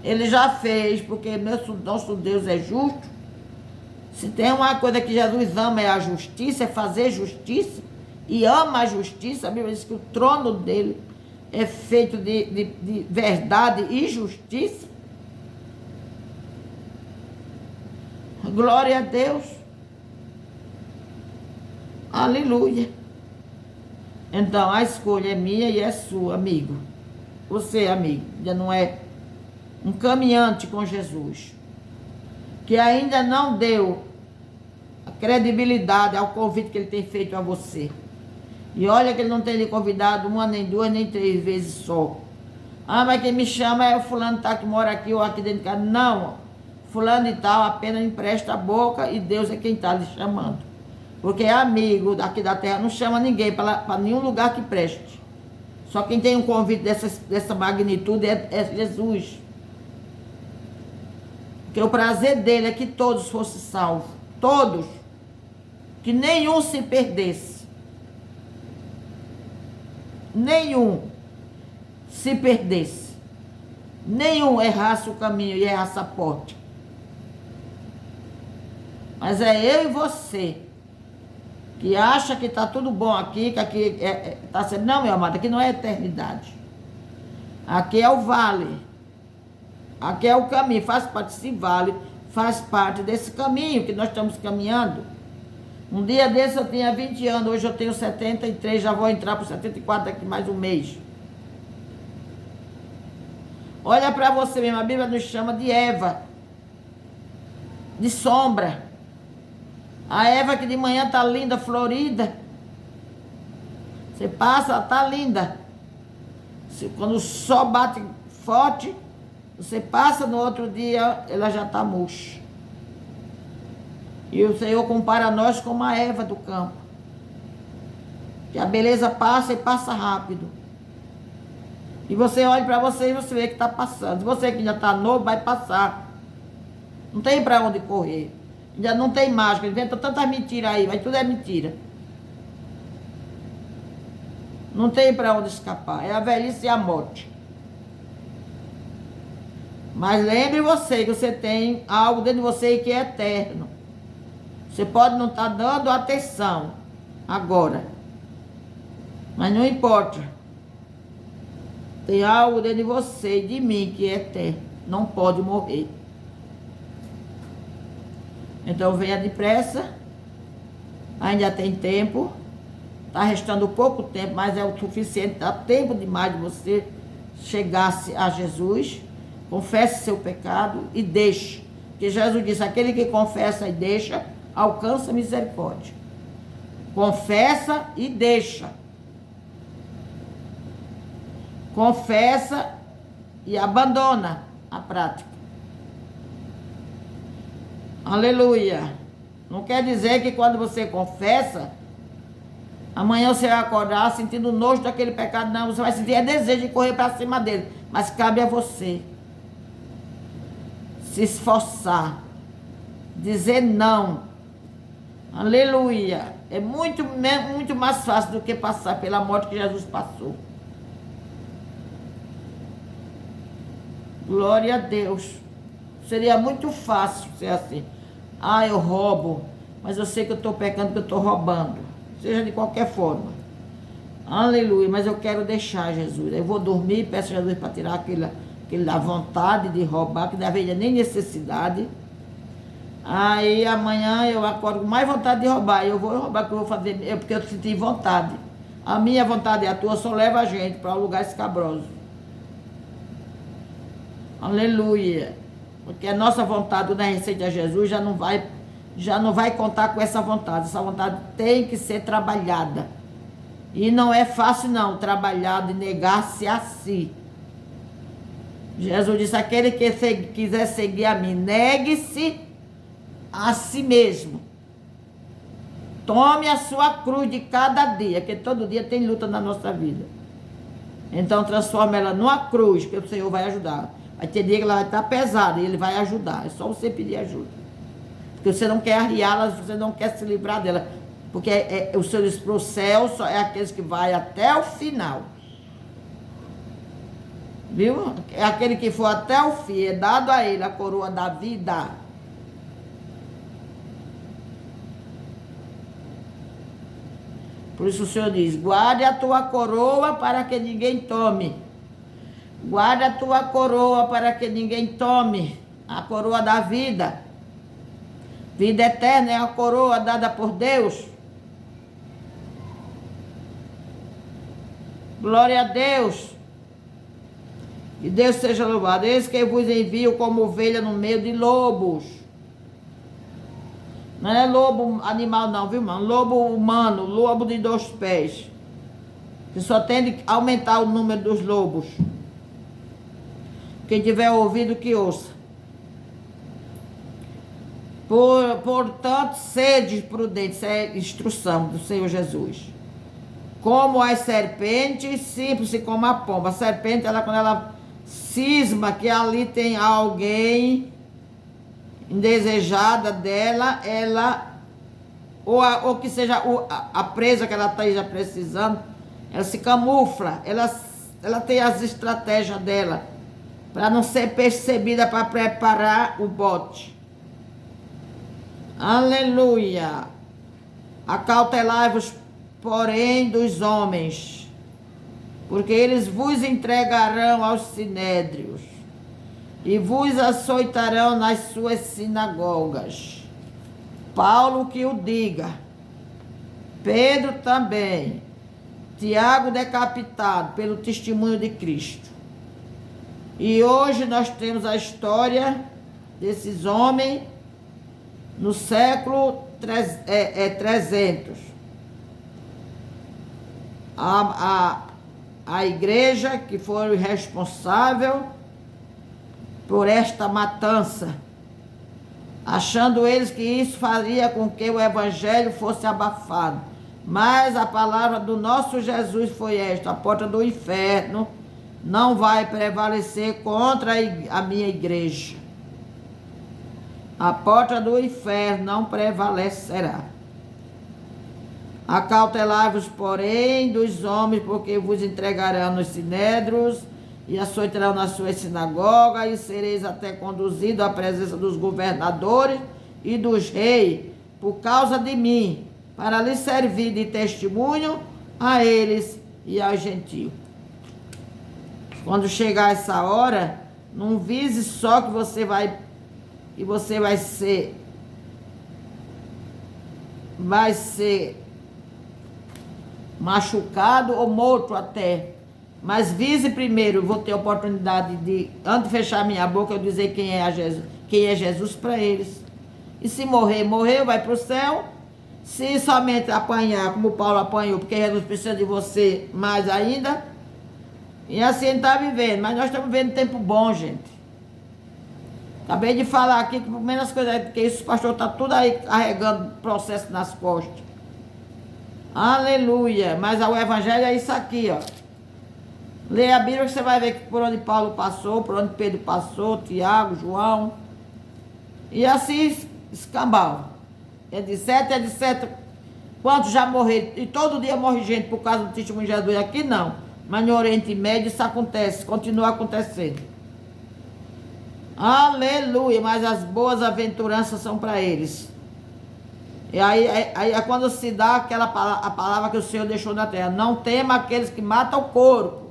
Ele já fez, porque nosso Deus é justo. Se tem uma coisa que Jesus ama é a justiça, é fazer justiça. E ama a justiça. A Bíblia diz que o trono dele é feito de verdade e justiça. Glória a Deus. Aleluia. Então, a escolha é minha e é sua, amigo. Você, amigo, já não é um caminhante com Jesus, que ainda não deu a credibilidade ao convite que Ele tem feito a você. E olha que Ele não tem lhe convidado uma, nem duas, nem três vezes só. Mas quem me chama é o fulano que mora aqui ou aqui dentro de casa. Não, fulano e tal apenas empresta a boca e Deus é quem está lhe chamando. Porque amigo daqui da terra não chama ninguém para nenhum lugar que preste. Só quem tem um convite dessa magnitude é Jesus. Porque o prazer dele é que todos fossem salvos. Todos. Que nenhum se perdesse. Nenhum se perdesse. Nenhum errasse o caminho e errasse a porta. Mas é eu e você que acha que está tudo bom aqui, que aqui está sendo... Não, meu amado, aqui não é eternidade. Aqui é o vale. Aqui é o caminho. Faz parte desse vale, faz parte desse caminho que nós estamos caminhando. Um dia desse eu tinha 20 anos, hoje eu tenho 73, já vou entrar para 74 daqui mais um mês. Olha para você mesmo, a Bíblia nos chama de Eva, de sombra. A Eva que de manhã está linda, florida. Você passa, ela está linda. Quando o sol bate forte, você passa, no outro dia, ela já está murcha. E o Senhor compara nós com uma Eva do campo. Que a beleza passa e passa rápido. E você olha para você e você vê que está passando. Você que já está novo, vai passar. Não tem para onde correr. Já não tem mágica, inventa tanta mentira aí, mas tudo é mentira. Não tem para onde escapar, é a velhice e a morte. Mas lembre você que você tem algo dentro de você que é eterno. Você pode não estar dando atenção agora, mas não importa. Tem algo dentro de você e de mim que é eterno, não pode morrer. Então venha depressa, ainda tem tempo, está restando pouco tempo, mas é o suficiente, dá tempo demais de você chegar-se a Jesus, confesse seu pecado e deixe, porque Jesus disse, aquele que confessa e deixa, alcança misericórdia. Confessa e deixa. Confessa e abandona a prática. Aleluia. Não quer dizer que quando você confessa, amanhã você vai acordar sentindo nojo daquele pecado. Não, você vai sentir desejo de correr para cima dele. Mas cabe a você se esforçar, dizer não. Aleluia. É muito mais fácil do que passar pela morte que Jesus passou. Glória a Deus. Seria muito fácil ser assim. Eu roubo, mas eu sei que eu estou pecando, que eu estou roubando. seja de qualquer forma. Aleluia, mas eu quero deixar, Jesus. Eu vou dormir, peço a Jesus para tirar aquela vontade de roubar, que não havia nem necessidade. Aí amanhã eu acordo com mais vontade de roubar. Eu vou roubar, que eu vou fazer, porque eu senti vontade. A minha vontade e a tua só leva a gente para um lugar escabroso. Aleluia. Porque a nossa vontade, quando a receita a Jesus, já não vai contar com essa vontade. Essa vontade tem que ser trabalhada. E não é fácil não, trabalhar de negar-se a si. Jesus disse, aquele que quiser seguir a mim, negue-se a si mesmo. Tome a sua cruz de cada dia, porque todo dia tem luta na nossa vida. Então transforma ela numa cruz, que o Senhor vai ajudar. Vai ter dia que ela vai estar pesada e Ele vai ajudar. É só você pedir ajuda. Porque você não quer arriá-la, você não quer se livrar dela. Porque o Senhor diz para o céu, só é aqueles que vai até o final. Viu? É aquele que for até o fim, é dado a ele a coroa da vida. Por isso o Senhor diz, guarde a tua coroa para que ninguém tome. Guarde a tua coroa para que ninguém tome. A coroa da vida. Vida eterna é a coroa dada por Deus. Glória a Deus. E Deus seja louvado. Eis que vos envio como ovelha no meio de lobos. Não é lobo animal não, viu, irmão? Lobo humano, lobo de 2 pés. Que só tem de aumentar o número dos lobos. Quem tiver ouvido, que ouça. Portanto, sede prudentes, isso é instrução do Senhor Jesus. Como as serpentes, simples como a pomba. A serpente, quando ela cisma que ali tem alguém indesejada dela, ou que seja a presa que ela esteja precisando, ela se camufla, ela tem as estratégias dela, para não ser percebida, para preparar o bote. Aleluia. Acautelai-vos, porém, dos homens, porque eles vos entregarão aos sinédrios e vos açoitarão nas suas sinagogas. Paulo que o diga, Pedro também, Tiago decapitado pelo testemunho de Cristo. E hoje nós temos a história desses homens no século 300. A igreja que foi responsável por esta matança, achando eles que isso faria com que o evangelho fosse abafado. Mas a palavra do nosso Jesus foi esta: a porta do inferno não vai prevalecer contra a minha igreja. A porta do inferno não prevalecerá. Acautelai-vos, porém, dos homens, porque vos entregarão nos sinédrios e açoitarão nas suas sinagogas, e sereis até conduzidos à presença dos governadores e dos reis, por causa de mim, para lhes servir de testemunho a eles e aos gentios. Quando chegar essa hora, não vise só que você vai ser machucado ou morto até. Mas vise primeiro, vou ter a oportunidade de, antes de fechar minha boca, eu dizer quem é Jesus para eles. E se morrer, morreu, vai para o céu. Se somente apanhar, como Paulo apanhou, porque Jesus precisa de você mais ainda. E assim ele está vivendo. Mas nós estamos vivendo tempo bom, gente. Acabei de falar aqui que por menos coisas que isso, o pastor está tudo aí carregando processo nas costas. Aleluia. Mas o evangelho é isso aqui, ó. Leia a Bíblia que você vai ver por onde Paulo passou, por onde Pedro passou, Tiago, João. E assim, escambau. É de sete. Quantos já morreram? E todo dia morre gente por causa do testemunho de Jesus. Aqui não. Mas no Oriente Médio isso acontece, continua acontecendo. Aleluia. Mas as boas aventuranças são para eles. E aí é quando se dá a palavra que o Senhor deixou na terra. Não tema aqueles que matam o corpo.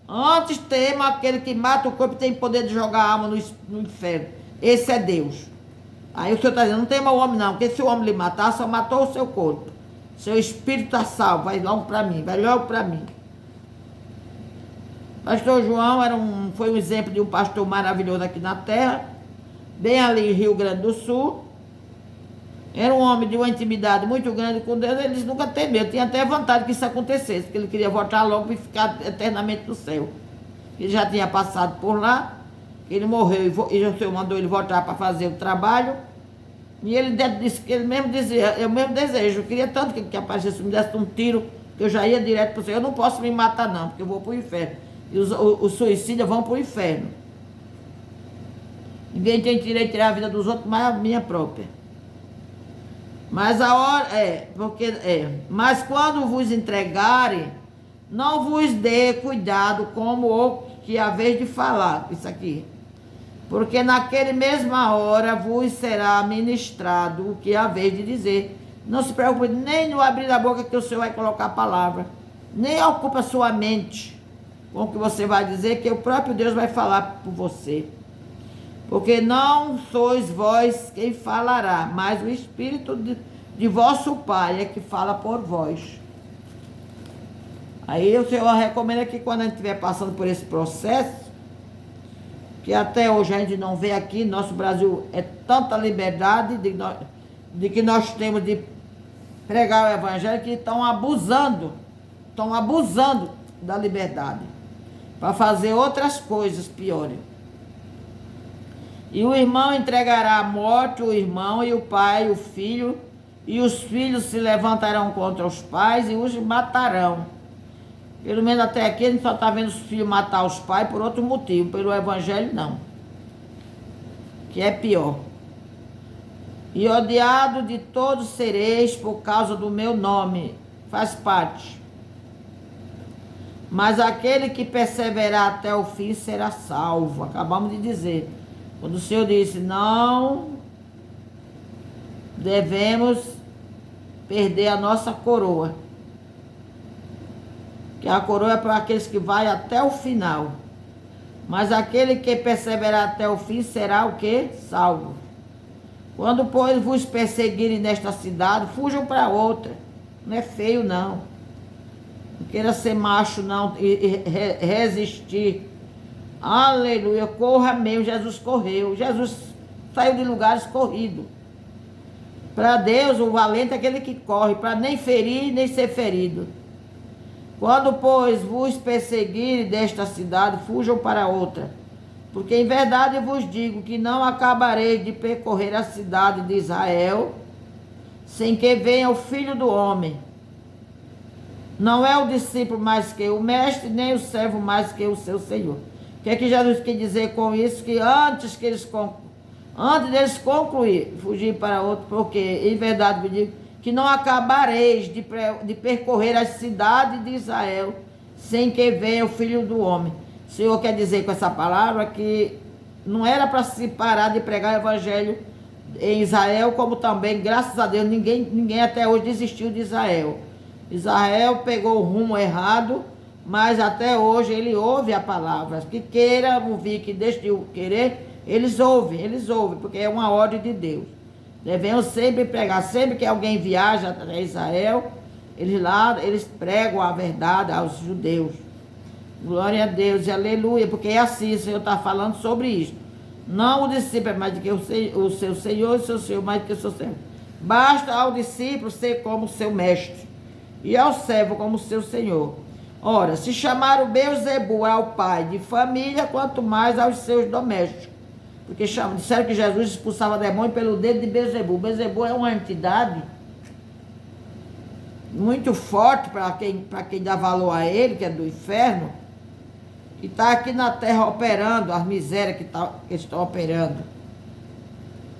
Antes tema aquele que mata o corpo e tem poder de jogar a alma no inferno. Esse é Deus. Aí o Senhor está dizendo, não tema o homem não, porque se o homem lhe matar, só matou o seu corpo. Seu espírito está salvo, vai logo para mim, vai logo para mim. Pastor João foi um exemplo de um pastor maravilhoso aqui na terra, bem ali em Rio Grande do Sul. Era um homem de uma intimidade muito grande com Deus, ele nunca teve medo, tinha até vontade que isso acontecesse, porque ele queria voltar logo e ficar eternamente no céu. Ele já tinha passado por lá, ele morreu e o Senhor mandou ele voltar para fazer o trabalho. E ele disse que ele mesmo dizia, eu mesmo desejo, eu queria tanto que aparecesse, me desse um tiro, que eu já ia direto para o Senhor. Eu não posso me matar não, porque eu vou para o inferno. E os suicidas vão para o inferno. Ninguém tem direito de tirar a vida dos outros, mas a minha própria. Mas a hora mas quando vos entregarem, não vos dê cuidado como o que a vez de falar, isso aqui. Porque naquele mesma hora vos será ministrado o que a vez de dizer. Não se preocupe nem no abrir da boca que o Senhor vai colocar a palavra. Nem ocupa sua mente com o que você vai dizer, que o próprio Deus vai falar por você. Porque não sois vós quem falará, mas o Espírito de vosso Pai é que fala por vós. Aí o Senhor recomenda que quando a gente estiver passando por esse processo, que até hoje a gente não vê aqui, nosso Brasil é tanta liberdade de que nós temos de pregar o Evangelho, que estão abusando da liberdade, para fazer outras coisas piores. E o irmão entregará à morte o irmão, e o pai o filho, e os filhos se levantarão contra os pais e os matarão. Pelo menos até aqui a gente só está vendo os filhos matar os pais por outro motivo, pelo Evangelho não. Que é pior. E odiado de todos sereis por causa do meu nome. Faz parte. Mas aquele que perseverar até o fim será salvo. Acabamos de dizer. Quando o Senhor disse, não devemos perder a nossa coroa. Que a coroa é para aqueles que vai até o final. Mas aquele que perseverar até o fim será o quê? Salvo. Quando, pois, vos perseguirem nesta cidade, fujam para outra. Não é feio, não. Não queira ser macho, não, e resistir. Aleluia, corra mesmo. Jesus correu. Jesus saiu de lugares corridos. Para Deus, o valente é aquele que corre, para nem ferir, nem ser ferido. Quando, pois, vos perseguirem desta cidade, fujam para outra. Porque em verdade vos digo que não acabareis de percorrer a cidade de Israel, sem que venha o Filho do Homem. Não é o discípulo mais que o mestre, nem o servo mais que o seu Senhor. O que é que Jesus quer dizer com isso? Que antes deles concluir, fugir para outro, porque em verdade vos digo que não acabareis de percorrer a cidade de Israel, sem que venha o Filho do Homem. O Senhor quer dizer com essa palavra que não era para se parar de pregar o Evangelho em Israel, como também, graças a Deus, ninguém até hoje desistiu de Israel. Israel pegou o rumo errado, mas até hoje ele ouve a palavra. Que queira ouvir, que deixe de querer, eles ouvem, porque é uma ordem de Deus. Devemos sempre pregar, sempre que alguém viaja a Israel, eles pregam a verdade aos judeus. Glória a Deus e aleluia, porque é assim, o Senhor está falando sobre isso. Não o discípulo é mais do que o seu Senhor, e o seu Senhor mais do que o seu servo. Basta ao discípulo ser como seu mestre, e ao servo como seu Senhor. Ora, se chamaram Beelzebu ao pai de família, quanto mais aos seus domésticos. Porque disseram que Jesus expulsava demônio pelo dedo de Beelzebu. Beelzebu é uma entidade muito forte para quem dá valor a ele, que é do inferno, que está aqui na terra operando, as misérias que eles estão operando.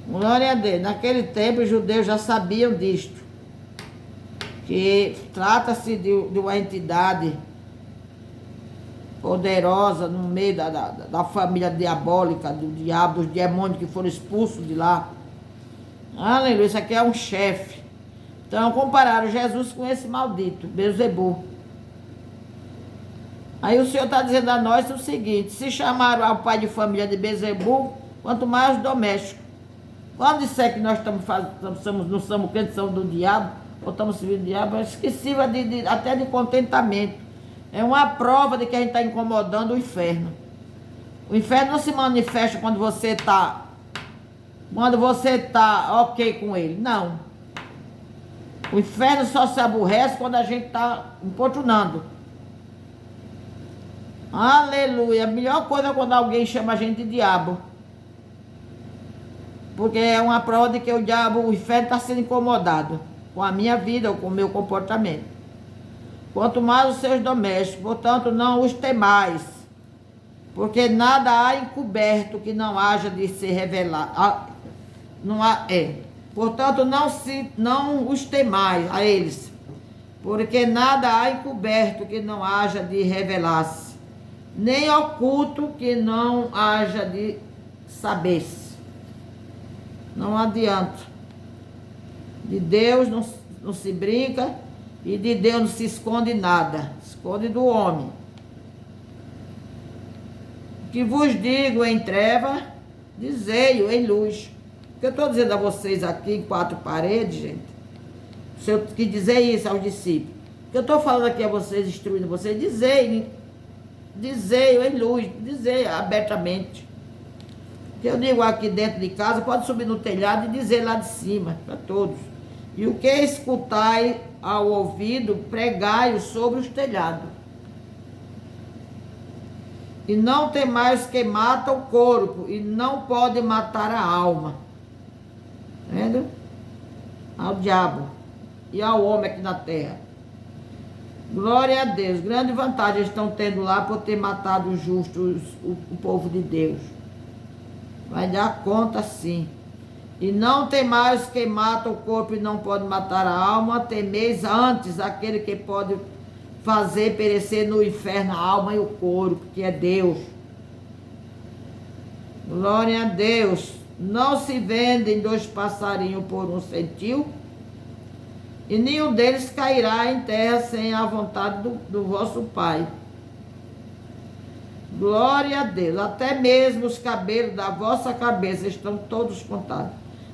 Glória a Deus. Naquele tempo os judeus já sabiam disto, que trata-se de uma entidade poderosa no meio da família diabólica, do diabo, dos demônios que foram expulsos de lá. Aleluia, isso aqui é um chefe. Então compararam Jesus com esse maldito, Beelzebul. Aí o Senhor está dizendo a nós o seguinte: se chamaram ao pai de família de Beelzebul, quanto mais os domésticos. Quando disser que nós não somos crentes, somos do diabo, ou estamos servindo o diabo, é esquecível até de contentamento. É uma prova de que a gente está incomodando o inferno. O inferno não se manifesta quando você está ok com ele. Não. O inferno só se aborrece quando a gente está importunando. Aleluia. A melhor coisa é quando alguém chama a gente de diabo. Porque é uma prova de que o inferno está sendo incomodado com a minha vida ou com o meu comportamento. Quanto mais os seus domésticos, portanto, não os temais, porque nada há encoberto que não haja de ser revelado. Portanto, não os temais a eles, porque nada há encoberto que não haja de revelar-se, nem oculto que não haja de saber-se. Não adianta. De Deus não se brinca e de Deus não se esconde nada. Esconde do homem. O que vos digo em treva, dizei-o em luz. O que eu estou dizendo a vocês aqui em quatro paredes, gente, se eu que dizer isso aos discípulos, o que eu estou falando aqui a vocês, instruindo vocês, dizei-o em luz, dizei abertamente. Que eu digo aqui dentro de casa, pode subir no telhado e dizer lá de cima, para todos. E o que escutai ao ouvido, pregai-o sobre os telhados. E não temais que mata o corpo, e não pode matar a alma. Vendo? Ao diabo e ao homem aqui na terra. Glória a Deus. Grande vantagem estão tendo lá por ter matado os justos, o povo de Deus. Vai dar conta sim. E não temais que mata o corpo e não pode matar a alma, temeis antes aquele que pode fazer perecer no inferno a alma e o corpo, que é Deus. Glória a Deus. Não se vendem 2 passarinhos por 1 centil, e nenhum deles cairá em terra sem a vontade do vosso Pai. Glória a Deus. Até mesmo os cabelos da vossa cabeça estão todos contados.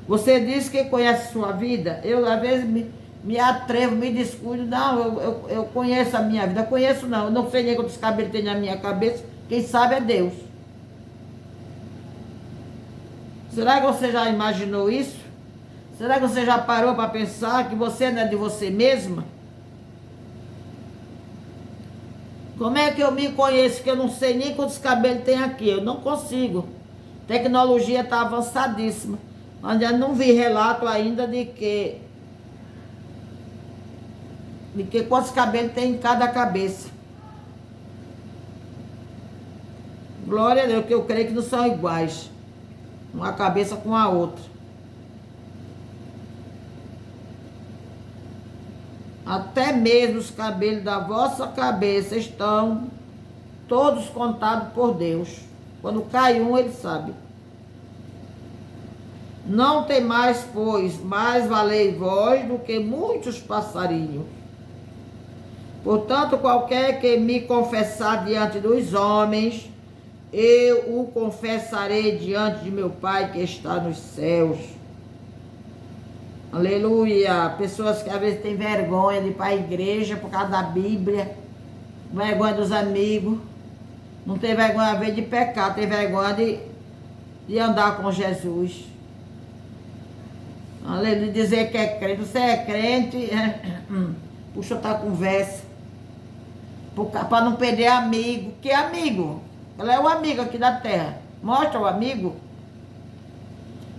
Você diz que conhece sua vida. Eu, às vezes, me atrevo, me descuido. Não, eu conheço a minha vida. Conheço não. Eu não sei nem quantos cabelos tem na minha cabeça. Quem sabe é Deus. Será que você já imaginou isso? Será que você já parou para pensar que você não é de você mesma? Como é que eu me conheço que eu não sei nem quantos cabelos tem aqui? Eu não consigo. A tecnologia está avançadíssima. Mas eu não vi relato ainda de que quantos cabelos tem em cada cabeça. Glória a Deus, que eu creio que não são iguais. Uma cabeça com a outra. Até mesmo os cabelos da vossa cabeça estão todos contados por Deus. Quando cai um, ele sabe. Não temais, pois, mais valei vós do que muitos passarinhos. Portanto, qualquer que me confessar diante dos homens, eu o confessarei diante de meu Pai que está nos céus. Aleluia. Pessoas que às vezes têm vergonha de ir para a igreja por causa da Bíblia, vergonha dos amigos, não tem vergonha às vezes de pecar, tem vergonha de andar com Jesus. Aleluia. Dizer que é crente. Você é crente, puxa outra conversa, para não perder amigo. Que amigo? Ela é o amigo aqui da terra. Mostra o amigo.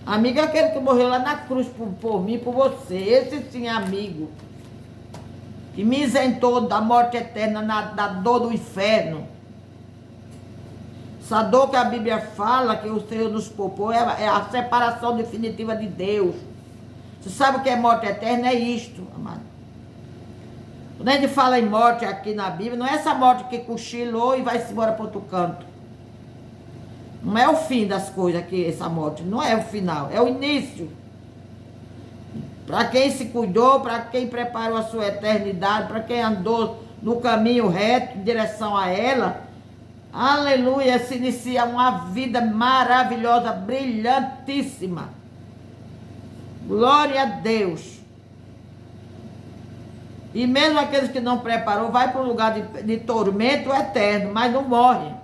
Amigo é aquele que morreu lá na cruz por mim, por você. Esse sim é amigo. Que me isentou da morte eterna, da dor do inferno. Essa dor que a Bíblia fala, que o Senhor nos poupou, é a separação definitiva de Deus. Você sabe o que é morte eterna? É isto, amado. Quando a gente fala em morte aqui na Bíblia, não é essa morte que cochilou e vai-se embora para outro canto. Não é o fim das coisas aqui, essa morte. Não é o final, é o início. para quem se cuidou, para quem preparou a sua eternidade, para quem andou no caminho reto em direção a ela. Aleluia, se inicia uma vida maravilhosa, brilhantíssima. Glória a Deus. E mesmo aqueles que não preparou, vai para um lugar de tormento eterno, mas não morre.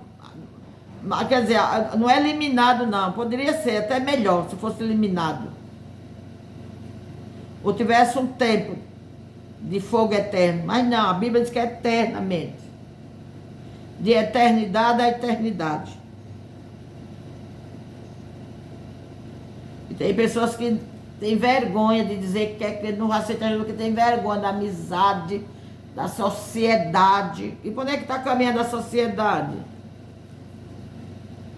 Quer dizer, não é eliminado não, poderia ser até melhor se fosse eliminado. Ou tivesse um tempo de fogo eterno, mas não, a Bíblia diz que é eternamente. De eternidade a eternidade. E tem pessoas que têm vergonha de dizer que quer crer no aceita Jesus, que tem vergonha da amizade, da sociedade. E por onde é que está caminhando a sociedade?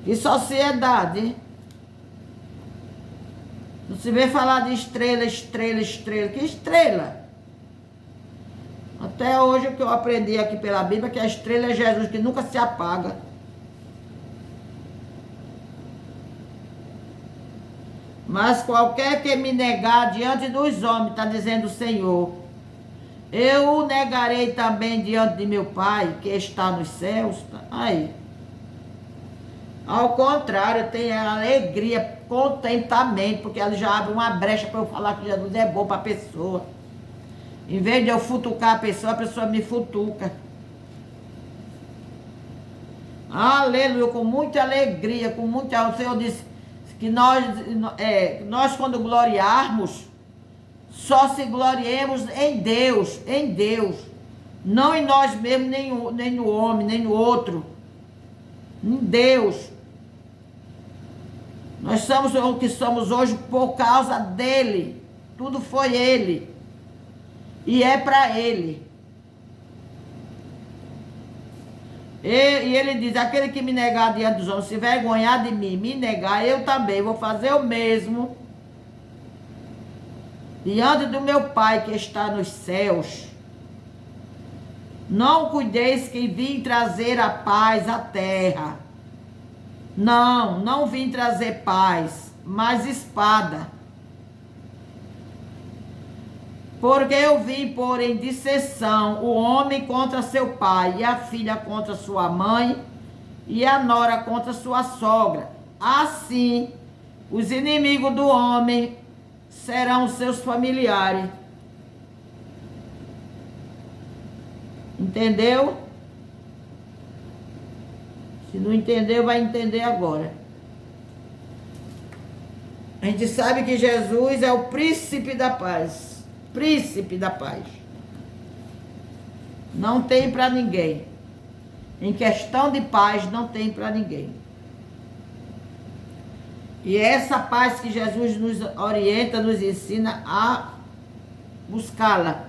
Que sociedade? Não se vê falar de estrela, estrela, estrela. Que estrela? Até hoje o que eu aprendi aqui pela Bíblia é que a estrela é Jesus, que nunca se apaga. Mas qualquer que me negar diante dos homens, está dizendo o Senhor, eu o negarei também diante de meu Pai, que está nos céus. Aí. Ao contrário, tem alegria, contentamento, porque ela já abre uma brecha para eu falar que Jesus é bom para a pessoa. Em vez de eu futucar a pessoa me futuca. Aleluia, com muita alegria, com muita... O Senhor disse que nós quando gloriarmos, só se gloriemos em Deus, em Deus. Não em nós mesmos, nem no homem, nem no outro. Em Deus. Nós somos o que somos hoje por causa dele. Tudo foi ele. E é para ele. E ele diz, aquele que me negar diante dos homens, se vergonhar de mim, me negar, eu também vou fazer o mesmo. Diante do meu Pai que está nos céus. Não cuideis que vim trazer a paz à terra. Não vim trazer paz, mas espada. Porque eu vim pôr em dissensão o homem contra seu pai, e a filha contra sua mãe, e a nora contra sua sogra. Assim, os inimigos do homem serão seus familiares. Entendeu? Se não entendeu, vai entender agora. A gente sabe que Jesus é o príncipe da paz. Príncipe da paz. Não tem para ninguém. Em questão de paz, não tem para ninguém. E é essa paz que Jesus nos orienta, nos ensina a buscá-la.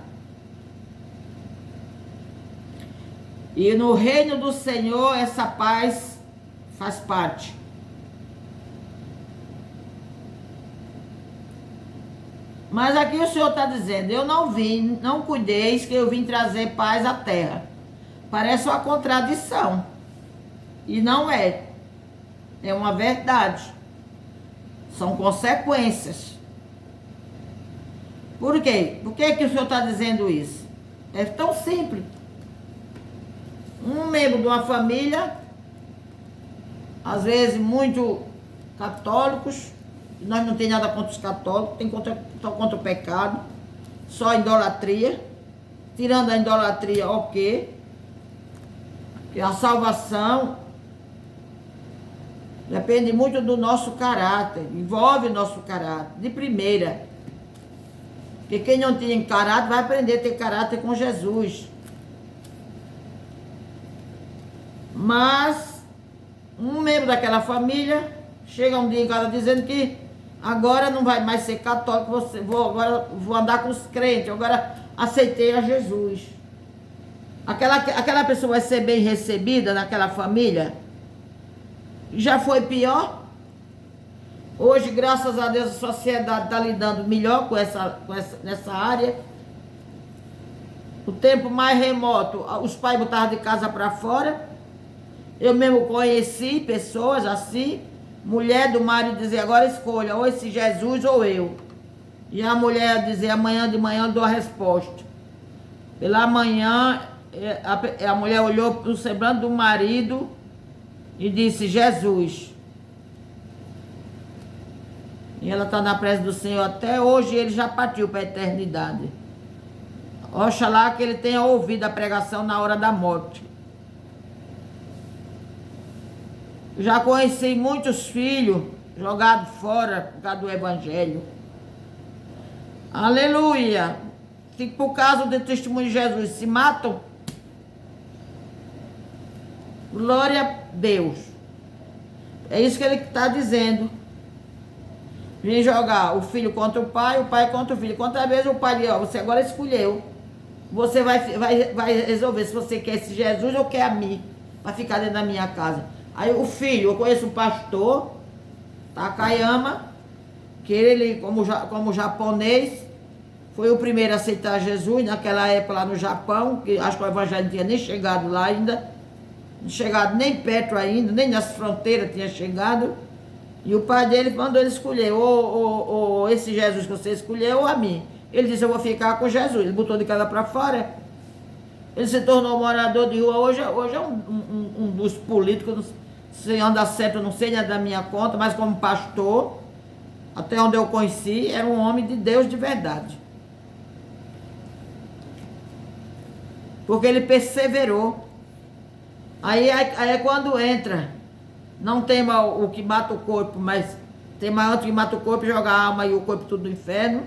E no reino do Senhor, essa paz faz parte. Mas aqui o Senhor está dizendo, eu não vim, não cuideis que eu vim trazer paz à terra. Parece uma contradição. E não é. É uma verdade. São consequências. Por quê? Por que o Senhor está dizendo isso? É tão simples. Um membro de uma família, às vezes muito católicos, nós não tem nada contra os católicos, tem só contra o pecado, só a idolatria. Tirando a idolatria, ok. Que a salvação depende muito do nosso caráter, envolve o nosso caráter, de primeira. Porque quem não tinha caráter vai aprender a ter caráter com Jesus. Mas um membro daquela família chega um dia em casa dizendo que agora não vai mais ser católico, agora vou andar com os crentes, agora aceitei a Jesus. Aquela pessoa vai ser bem recebida naquela família? Já foi pior? Hoje, graças a Deus, a sociedade está lidando melhor nessa área. O tempo mais remoto, os pais botavam de casa para fora. Eu mesmo conheci pessoas assim, mulher do marido dizia, agora escolha, ou esse Jesus ou eu. E a mulher dizia, amanhã de manhã eu dou a resposta. Pela manhã, a mulher olhou para o semblante do marido e disse, Jesus. E ela está na presença do Senhor até hoje e ele já partiu para a eternidade. Oxalá que ele tenha ouvido a pregação na hora da morte. Já conheci muitos filhos jogados fora por causa do evangelho. Aleluia! Se por causa do testemunho de Jesus se matam, glória a Deus. É isso que ele está dizendo. Vem jogar o filho contra o pai contra o filho. Quantas vezes o pai diz, ó, você agora escolheu. Você vai resolver se você quer esse Jesus ou quer a mim, para ficar dentro da minha casa. Aí o filho, eu conheço um pastor, Takayama, que ele, como japonês, foi o primeiro a aceitar Jesus, naquela época lá no Japão, que acho que o evangelho não tinha nem chegado lá ainda, não chegado nem perto ainda, nem nas fronteiras tinha chegado. E o pai dele mandou ele escolher, ou esse Jesus que você escolheu, ou a mim. Ele disse, eu vou ficar com Jesus. Ele botou de casa para fora. Ele se tornou morador de rua. Hoje é um dos políticos, se anda certo, não sei, não é da minha conta, mas como pastor, até onde eu conheci, era um homem de Deus de verdade. Porque ele perseverou. Aí é quando entra, não tem mal o que mata o corpo, mas tem mais outro que mata o corpo e joga a alma e o corpo tudo no inferno.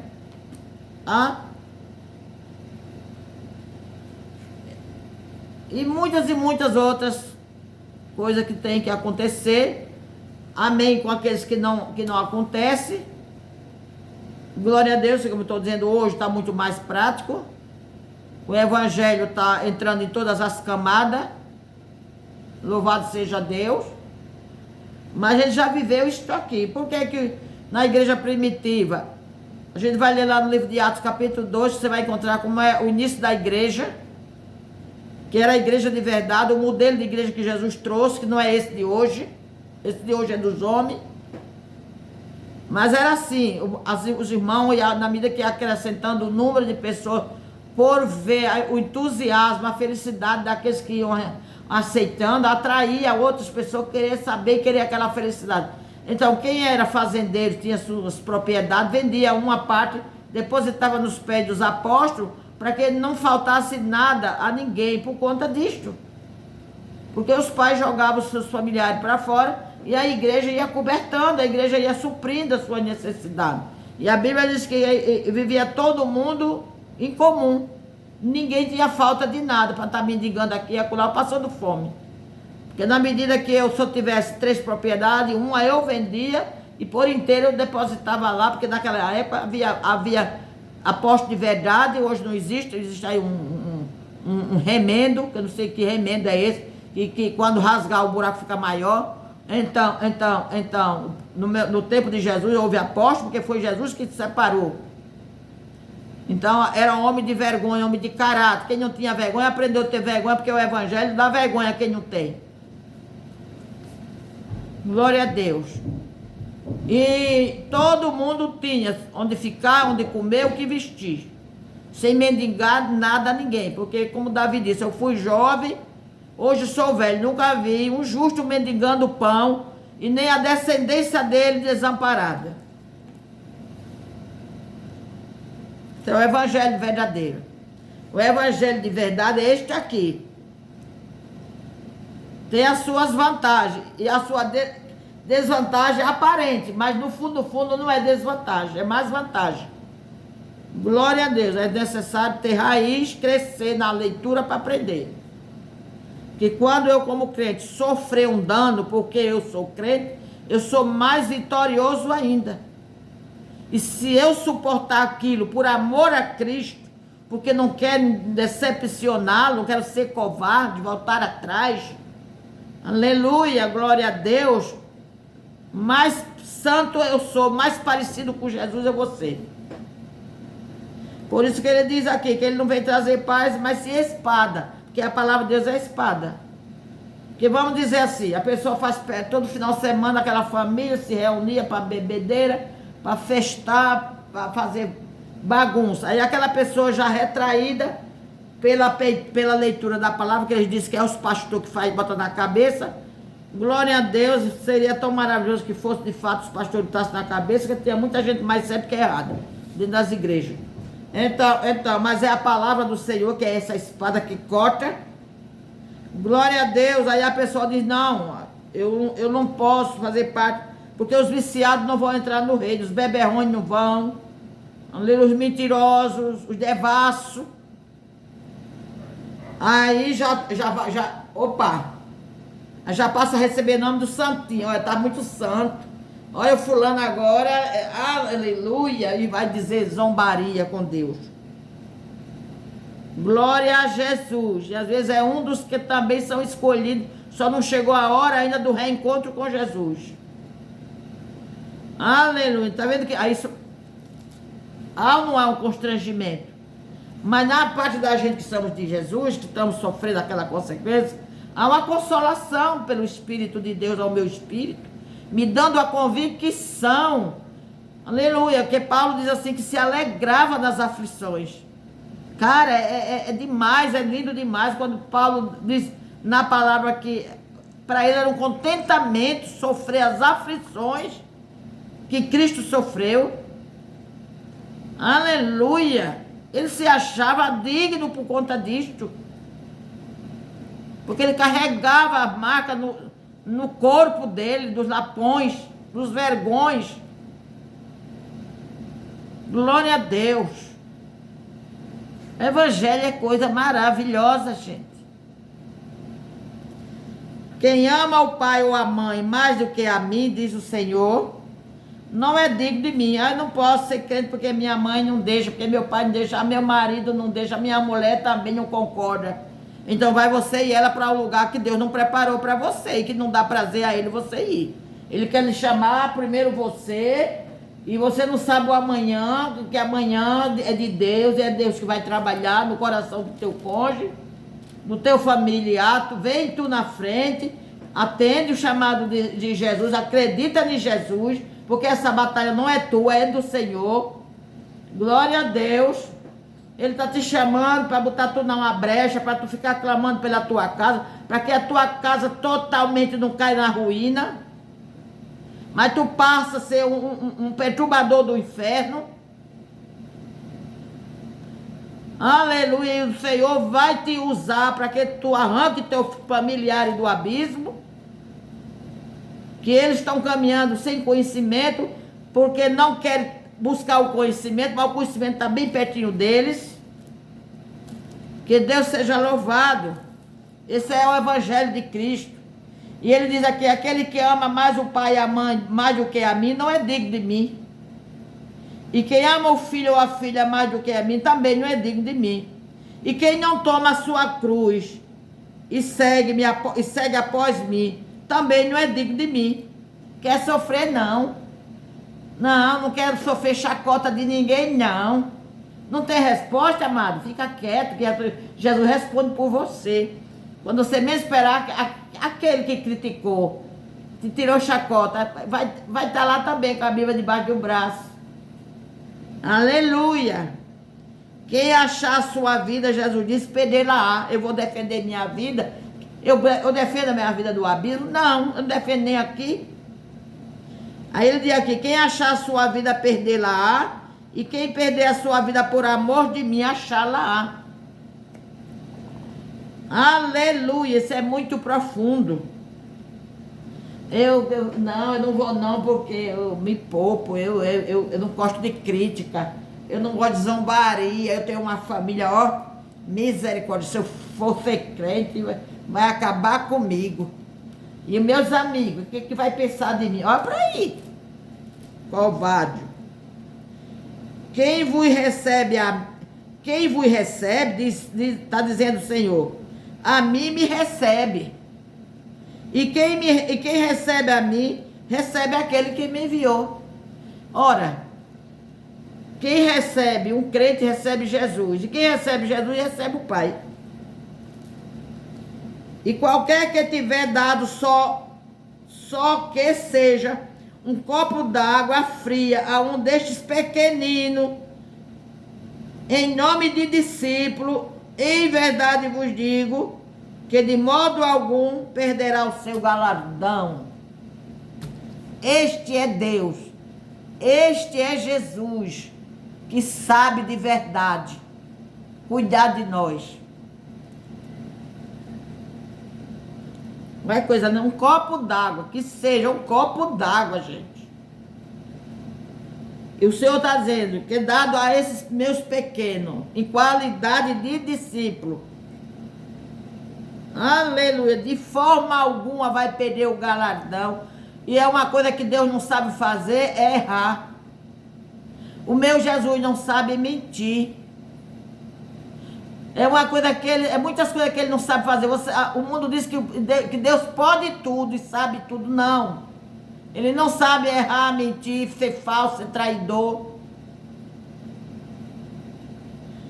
Ah? E muitas outras coisas que tem que acontecer. Amém com aqueles que não acontece. Glória a Deus, como eu estou dizendo hoje, está muito mais prático. O evangelho está entrando em todas as camadas. Louvado seja Deus. Mas a gente já viveu isso aqui. Por que na igreja primitiva, a gente vai ler lá no livro de Atos capítulo 2, você vai encontrar como é o início da igreja, que era a igreja de verdade, o modelo de igreja que Jesus trouxe, que não é esse de hoje. Esse de hoje é dos homens. Mas era assim, os irmãos, na medida que ia acrescentando o número de pessoas, por ver o entusiasmo, a felicidade daqueles que iam aceitando, atraía outras pessoas que queriam saber e queriam aquela felicidade. Então, quem era fazendeiro, tinha suas propriedades, vendia uma parte, depositava nos pés dos apóstolos, para que não faltasse nada a ninguém por conta disto. Porque os pais jogavam os seus familiares para fora e a igreja ia cobertando, a igreja ia suprindo a sua necessidade. E a Bíblia diz que vivia todo mundo em comum. Ninguém tinha falta de nada para estar mendigando aqui e acolá, passando fome. Porque na medida que eu só tivesse 3 propriedades, uma eu vendia e por inteiro eu depositava lá, porque naquela época havia apóstolo de verdade, hoje não existe aí um remendo, que eu não sei que remendo é esse, que quando rasgar o buraco fica maior. Então no tempo de Jesus houve apóstolo, porque foi Jesus que se separou. Então era um homem de vergonha, homem de caráter. Quem não tinha vergonha aprendeu a ter vergonha, porque o evangelho dá vergonha a quem não tem. Glória a Deus. E todo mundo tinha onde ficar, onde comer, o que vestir. Sem mendigar nada a ninguém. Porque como Davi disse, eu fui jovem, hoje sou velho. Nunca vi um justo mendigando pão e nem a descendência dele desamparada. Então é o evangelho verdadeiro. O evangelho de verdade é este aqui. Tem as suas vantagens e a sua desvantagem aparente, mas no fundo não é desvantagem, é mais vantagem. Glória a Deus, é necessário ter raiz, crescer na leitura para aprender. Que quando eu como crente sofrer um dano, porque eu sou crente, eu sou mais vitorioso ainda. E se eu suportar aquilo por amor a Cristo, porque não quero decepcioná-lo, não quero ser covarde, voltar atrás, aleluia, glória a Deus, mais santo eu sou, mais parecido com Jesus eu vou ser. Por isso que ele diz aqui, que ele não vem trazer paz, mas sim espada, porque a palavra de Deus é espada. Porque vamos dizer assim, a pessoa faz todo final de semana, aquela família se reunia para bebedeira, para festar, fazer bagunça. Aí aquela pessoa já retraída pela leitura da palavra, que eles dizem que é os pastores que faz, bota na cabeça. Glória a Deus, seria tão maravilhoso que fosse de fato os pastores botassem na cabeça, que tinha muita gente mais certa que errada dentro das igrejas. Então, mas é a palavra do Senhor, que é essa espada que corta. Glória a Deus. Aí a pessoa diz, não, eu não posso fazer parte, porque os viciados não vão entrar no reino, os beberrões não vão, os mentirosos, os devassos. Aí já passa a receber nome do santinho. Olha, tá muito santo. Olha o fulano agora, aleluia, e vai dizer zombaria com Deus. Glória a Jesus. E às vezes é um dos que também são escolhidos, só não chegou a hora ainda do reencontro com Jesus. Aleluia. Tá vendo que aí há ou não há um constrangimento? Mas na parte da gente que somos de Jesus, que estamos sofrendo aquela consequência, há uma consolação pelo Espírito de Deus ao meu espírito, me dando a convicção, aleluia, que Paulo diz assim, que se alegrava nas aflições. Cara, é demais, é lindo demais, quando Paulo diz na palavra que para ele era um contentamento sofrer as aflições que Cristo sofreu. Aleluia! Ele se achava digno por conta disto. Porque ele carregava a marca no corpo dele, dos lapões, dos vergões. Glória a Deus. O evangelho é coisa maravilhosa, gente. Quem ama o pai ou a mãe mais do que a mim, diz o Senhor, não é digno de mim. Eu não posso ser crente porque minha mãe não deixa, porque meu pai não deixa, meu marido não deixa, minha mulher também não concorda. Então vai você e ela para um lugar que Deus não preparou para você e que não dá prazer a ele você ir. Ele quer lhe chamar primeiro você, e você não sabe o amanhã, que amanhã é de Deus, é Deus que vai trabalhar no coração do teu cônjuge, do teu familiar. Tu vem tu na frente, atende o chamado de Jesus, acredita em Jesus, porque essa batalha não é tua, é do Senhor. Glória a Deus. Ele está te chamando para botar tu numa brecha, para tu ficar clamando pela tua casa, para que a tua casa totalmente não caia na ruína. Mas tu passa a ser um perturbador do inferno. Aleluia. E o Senhor vai te usar para que tu arranque teus familiares do abismo, que eles estão caminhando sem conhecimento, porque não querem buscar o conhecimento, mas o conhecimento está bem pertinho deles. Que Deus seja louvado. Esse é o Evangelho de Cristo. E ele diz aqui, aquele que ama mais o pai e a mãe mais do que a mim, não é digno de mim. E quem ama o filho ou a filha mais do que a mim, também não é digno de mim. E quem não toma a sua cruz e segue após mim, também não é digno de mim. Quer sofrer, não. Não quero sofrer chacota de ninguém, não. Não tem resposta, amado? Fica quieto, que Jesus responde por você. Quando você menos esperar, aquele que criticou, te tirou chacota, vai estar lá também com a Bíblia debaixo do braço. Aleluia. Quem achar a sua vida, Jesus disse, perdê-la-á. Eu vou defender minha vida. Eu defendo a minha vida do abismo? Não, eu não defendo nem aqui. Aí ele diz aqui, quem achar a sua vida, perdê-la-á. E quem perder a sua vida por amor de mim, achá-la-á. Aleluia, isso é muito profundo. Eu não vou não, porque eu me poupo, eu não gosto de crítica, eu não gosto de zombaria, eu tenho uma família, ó, misericórdia, se eu for ser crente, vai acabar comigo. E meus amigos, o que vai pensar de mim? Olha para aí, covarde. Quem vos recebe, está dizendo o Senhor, a mim me recebe. E quem recebe a mim, recebe aquele que me enviou. Ora, quem recebe, um crente recebe Jesus. E quem recebe Jesus, recebe o Pai. E qualquer que tiver dado só que seja um copo d'água fria a um destes pequeninos, em nome de discípulo, em verdade vos digo, que de modo algum perderá o seu galardão. Este é Deus, este é Jesus, que sabe de verdade cuidar de nós. Não é coisa, não, um copo d'água, que seja um copo d'água, gente. E o Senhor está dizendo que dado a esses meus pequenos, em qualidade de discípulo, aleluia, de forma alguma vai perder o galardão. E é uma coisa que Deus não sabe fazer, é errar. O meu Jesus não sabe mentir. É uma coisa que ele, é muitas coisas que ele não sabe fazer. O mundo diz que Deus pode tudo e sabe tudo. Não. Ele não sabe errar, mentir, ser falso, ser traidor.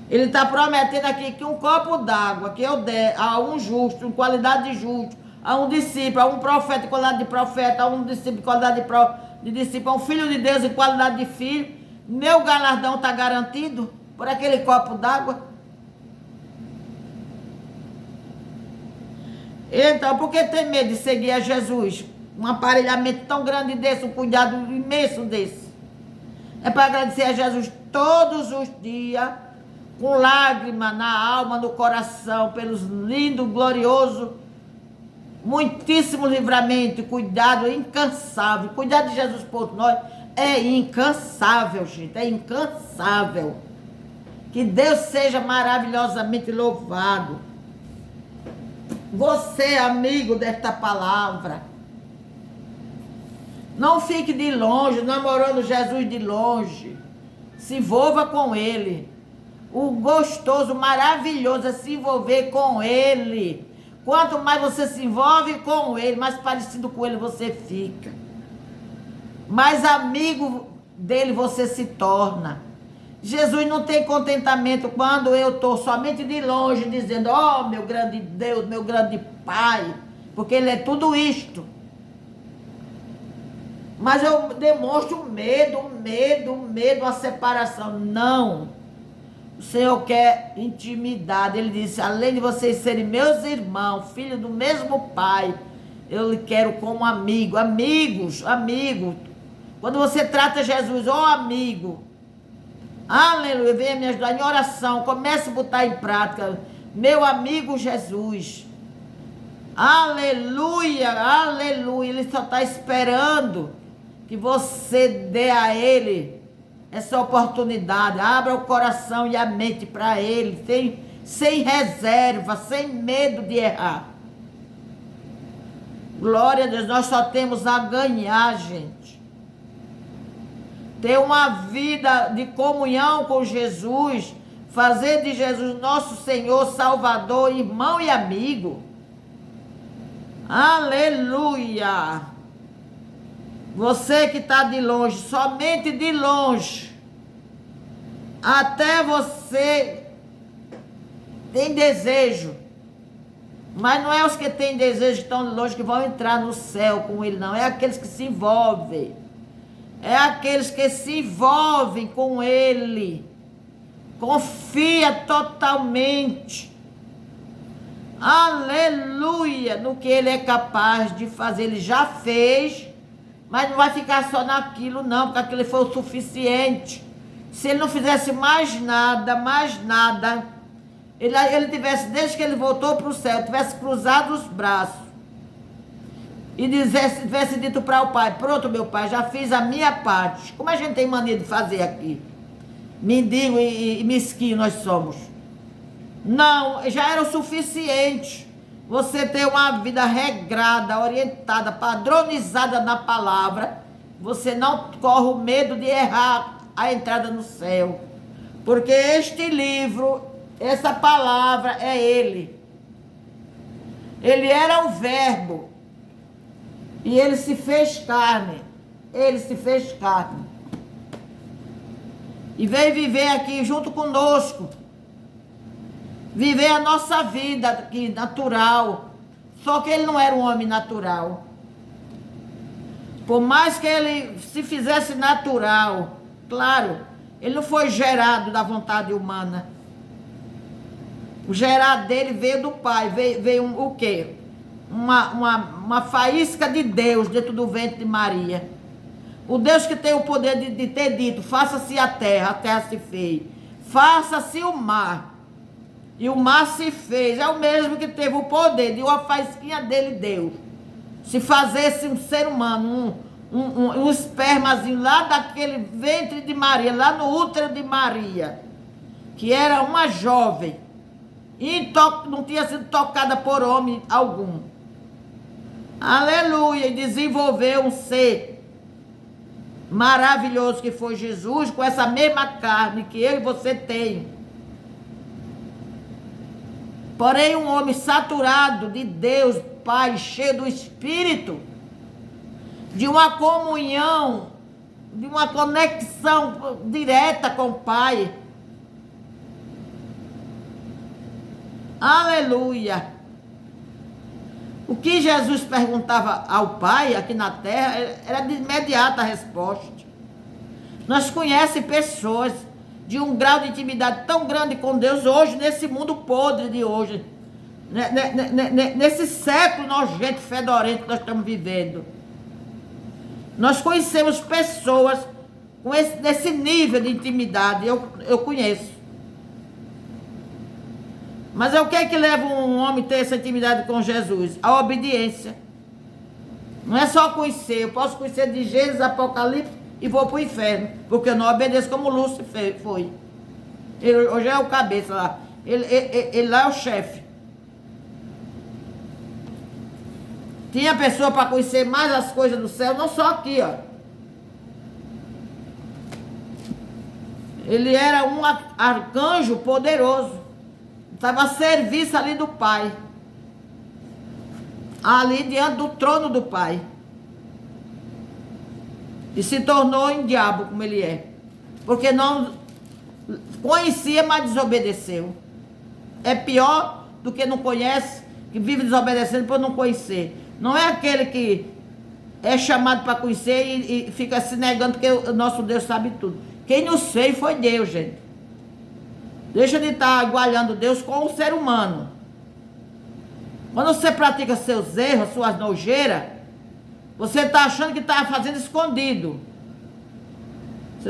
Ele está prometendo aqui que um copo d'água que eu der a um justo, em qualidade de justo, a um discípulo, a um profeta em qualidade de profeta, a um discípulo em qualidade de discípulo, a um filho de Deus em qualidade de filho, meu galardão está garantido por aquele copo d'água. Então, por que tem medo de seguir a Jesus? Um aparelhamento tão grande desse, um cuidado imenso desse. É para agradecer a Jesus todos os dias, com lágrima na alma, no coração, pelos lindo, glorioso, muitíssimo livramento e cuidado incansável. Cuidar de Jesus por nós é incansável, gente, é incansável. Que Deus seja maravilhosamente louvado. Você, amigo desta palavra, não fique de longe, namorando Jesus de longe. Se envolva com Ele. O gostoso, maravilhoso é se envolver com Ele. Quanto mais você se envolve com Ele, mais parecido com Ele você fica. Mais amigo dele você se torna. Jesus não tem contentamento quando eu estou somente de longe dizendo, ó, meu grande Deus, meu grande Pai, porque Ele é tudo isto. Mas eu demonstro medo, a separação. Não. O Senhor quer intimidade. Ele disse, além de vocês serem meus irmãos, filhos do mesmo Pai, eu lhe quero como amigo. Amigos. Quando você trata Jesus, ó amigo, aleluia, venha me ajudar em oração, comece a botar em prática. Meu amigo Jesus. Aleluia. Ele só está esperando que você dê a Ele essa oportunidade. Abra o coração e a mente para Ele, sem reserva, sem medo de errar. Glória a Deus, nós só temos a ganhar, gente. Ter uma vida de comunhão com Jesus, fazer de Jesus nosso Senhor, Salvador, irmão e amigo. Aleluia. Você que está de longe, somente de longe, até você tem desejo, mas não é os que têm desejo tão longe que vão entrar no céu com Ele, não. É aqueles que se envolvem. É aqueles que se envolvem com Ele. Confia totalmente. Aleluia, no que Ele é capaz de fazer. Ele já fez. Mas não vai ficar só naquilo, não, porque aquilo foi o suficiente. Se ele não fizesse mais nada, ele tivesse, desde que ele voltou para o céu, tivesse cruzado os braços e tivesse dito para o Pai, pronto, meu Pai, já fiz a minha parte. Como a gente tem mania de fazer aqui? Mendigo e mesquinho nós somos. Não, já era o suficiente. Você ter uma vida regrada, orientada, padronizada na palavra, você não corre o medo de errar a entrada no céu. Porque este livro, essa palavra é Ele. Ele era o Verbo. E Ele se fez carne. Ele se fez carne. E veio viver aqui junto conosco. Viver a nossa vida aqui, natural. Só que Ele não era um homem natural. Por mais que ele se fizesse natural, claro, ele não foi gerado da vontade humana. O gerado dele veio do Pai, veio o quê? Uma faísca de Deus dentro do ventre de Maria. O Deus que tem o poder de ter dito, faça-se a terra se fez. Faça-se o mar. E o mar se fez. É o mesmo que teve o poder de uma faísquinha dele, Deus. Se fazesse um ser humano, um espermazinho lá daquele ventre de Maria, lá no útero de Maria, que era uma jovem, e não tinha sido tocada por homem algum. Aleluia! E desenvolveu um ser maravilhoso que foi Jesus, com essa mesma carne que eu e você tem. Porém, um homem saturado de Deus, Pai, cheio do Espírito, de uma comunhão, de uma conexão direta com o Pai. Aleluia! O que Jesus perguntava ao Pai aqui na terra era de imediata resposta. Nós conhecemos pessoas de um grau de intimidade tão grande com Deus hoje, nesse mundo podre de hoje, nesse século nojento, fedorento que nós estamos vivendo. Nós conhecemos pessoas com nesse nível de intimidade, eu conheço. Mas é o que é que leva um homem a ter essa intimidade com Jesus? A obediência. Não é só conhecer. Eu posso conhecer de Gênesis, Apocalipse e vou para o inferno. Porque eu não obedeço como Lúcifer foi. Ele hoje é o cabeça lá. Ele lá é o chefe. Tinha pessoa para conhecer mais as coisas do céu, não só aqui, ó. Ele era um arcanjo poderoso. Estava a serviço ali do Pai. Ali diante do trono do Pai. E se tornou em diabo como ele é. Porque não conhecia, mas desobedeceu. É pior do que não conhece, que vive desobedecendo por não conhecer. Não é aquele que é chamado para conhecer e fica se negando porque o nosso Deus sabe tudo. Quem nos fez foi Deus, gente. Deixa de estar igualando Deus com o ser humano. Quando você pratica seus erros, suas nojeiras, você está achando que está fazendo escondido. Você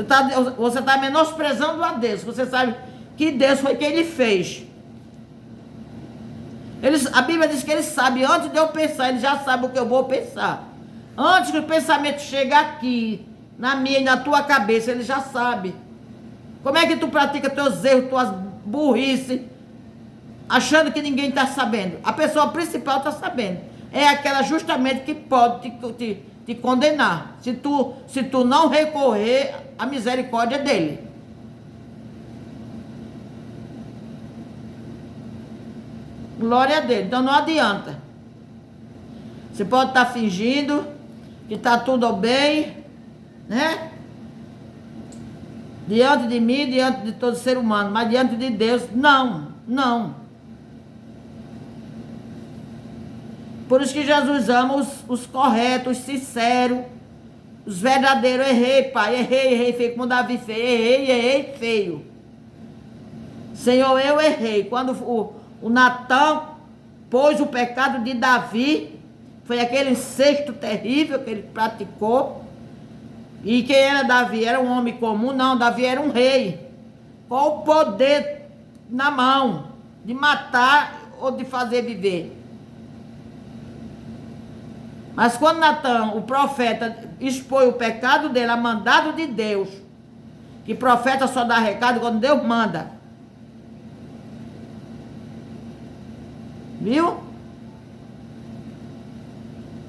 está menosprezando a Deus. Você sabe que Deus foi quem lhe fez. A Bíblia diz que ele sabe, antes de eu pensar, ele já sabe o que eu vou pensar. Antes que o pensamento chegue aqui, na minha e na tua cabeça, ele já sabe. Como é que tu pratica teus erros, tuas burrice, achando que ninguém está sabendo? A pessoa principal está sabendo. É aquela justamente que pode te condenar. Se tu não recorrer à misericórdia dele. Glória a Deus. Então não adianta. Você pode estar fingindo que está tudo bem, né? Diante de mim, diante de todo ser humano, mas diante de Deus, não. Por isso que Jesus ama os corretos, os sinceros, os verdadeiros. Errei, pai, errei feio, como Davi fez, errei feio. Senhor, eu errei. Quando o Natan pôs o pecado de Davi, foi aquele incesto terrível que ele praticou. E quem era Davi? Era um homem comum? Não, Davi era um rei. Com o poder na mão de matar ou de fazer viver. Mas quando Natan, o profeta, expôs o pecado dele, a mandado de Deus, que profeta só dá recado quando Deus manda. Viu?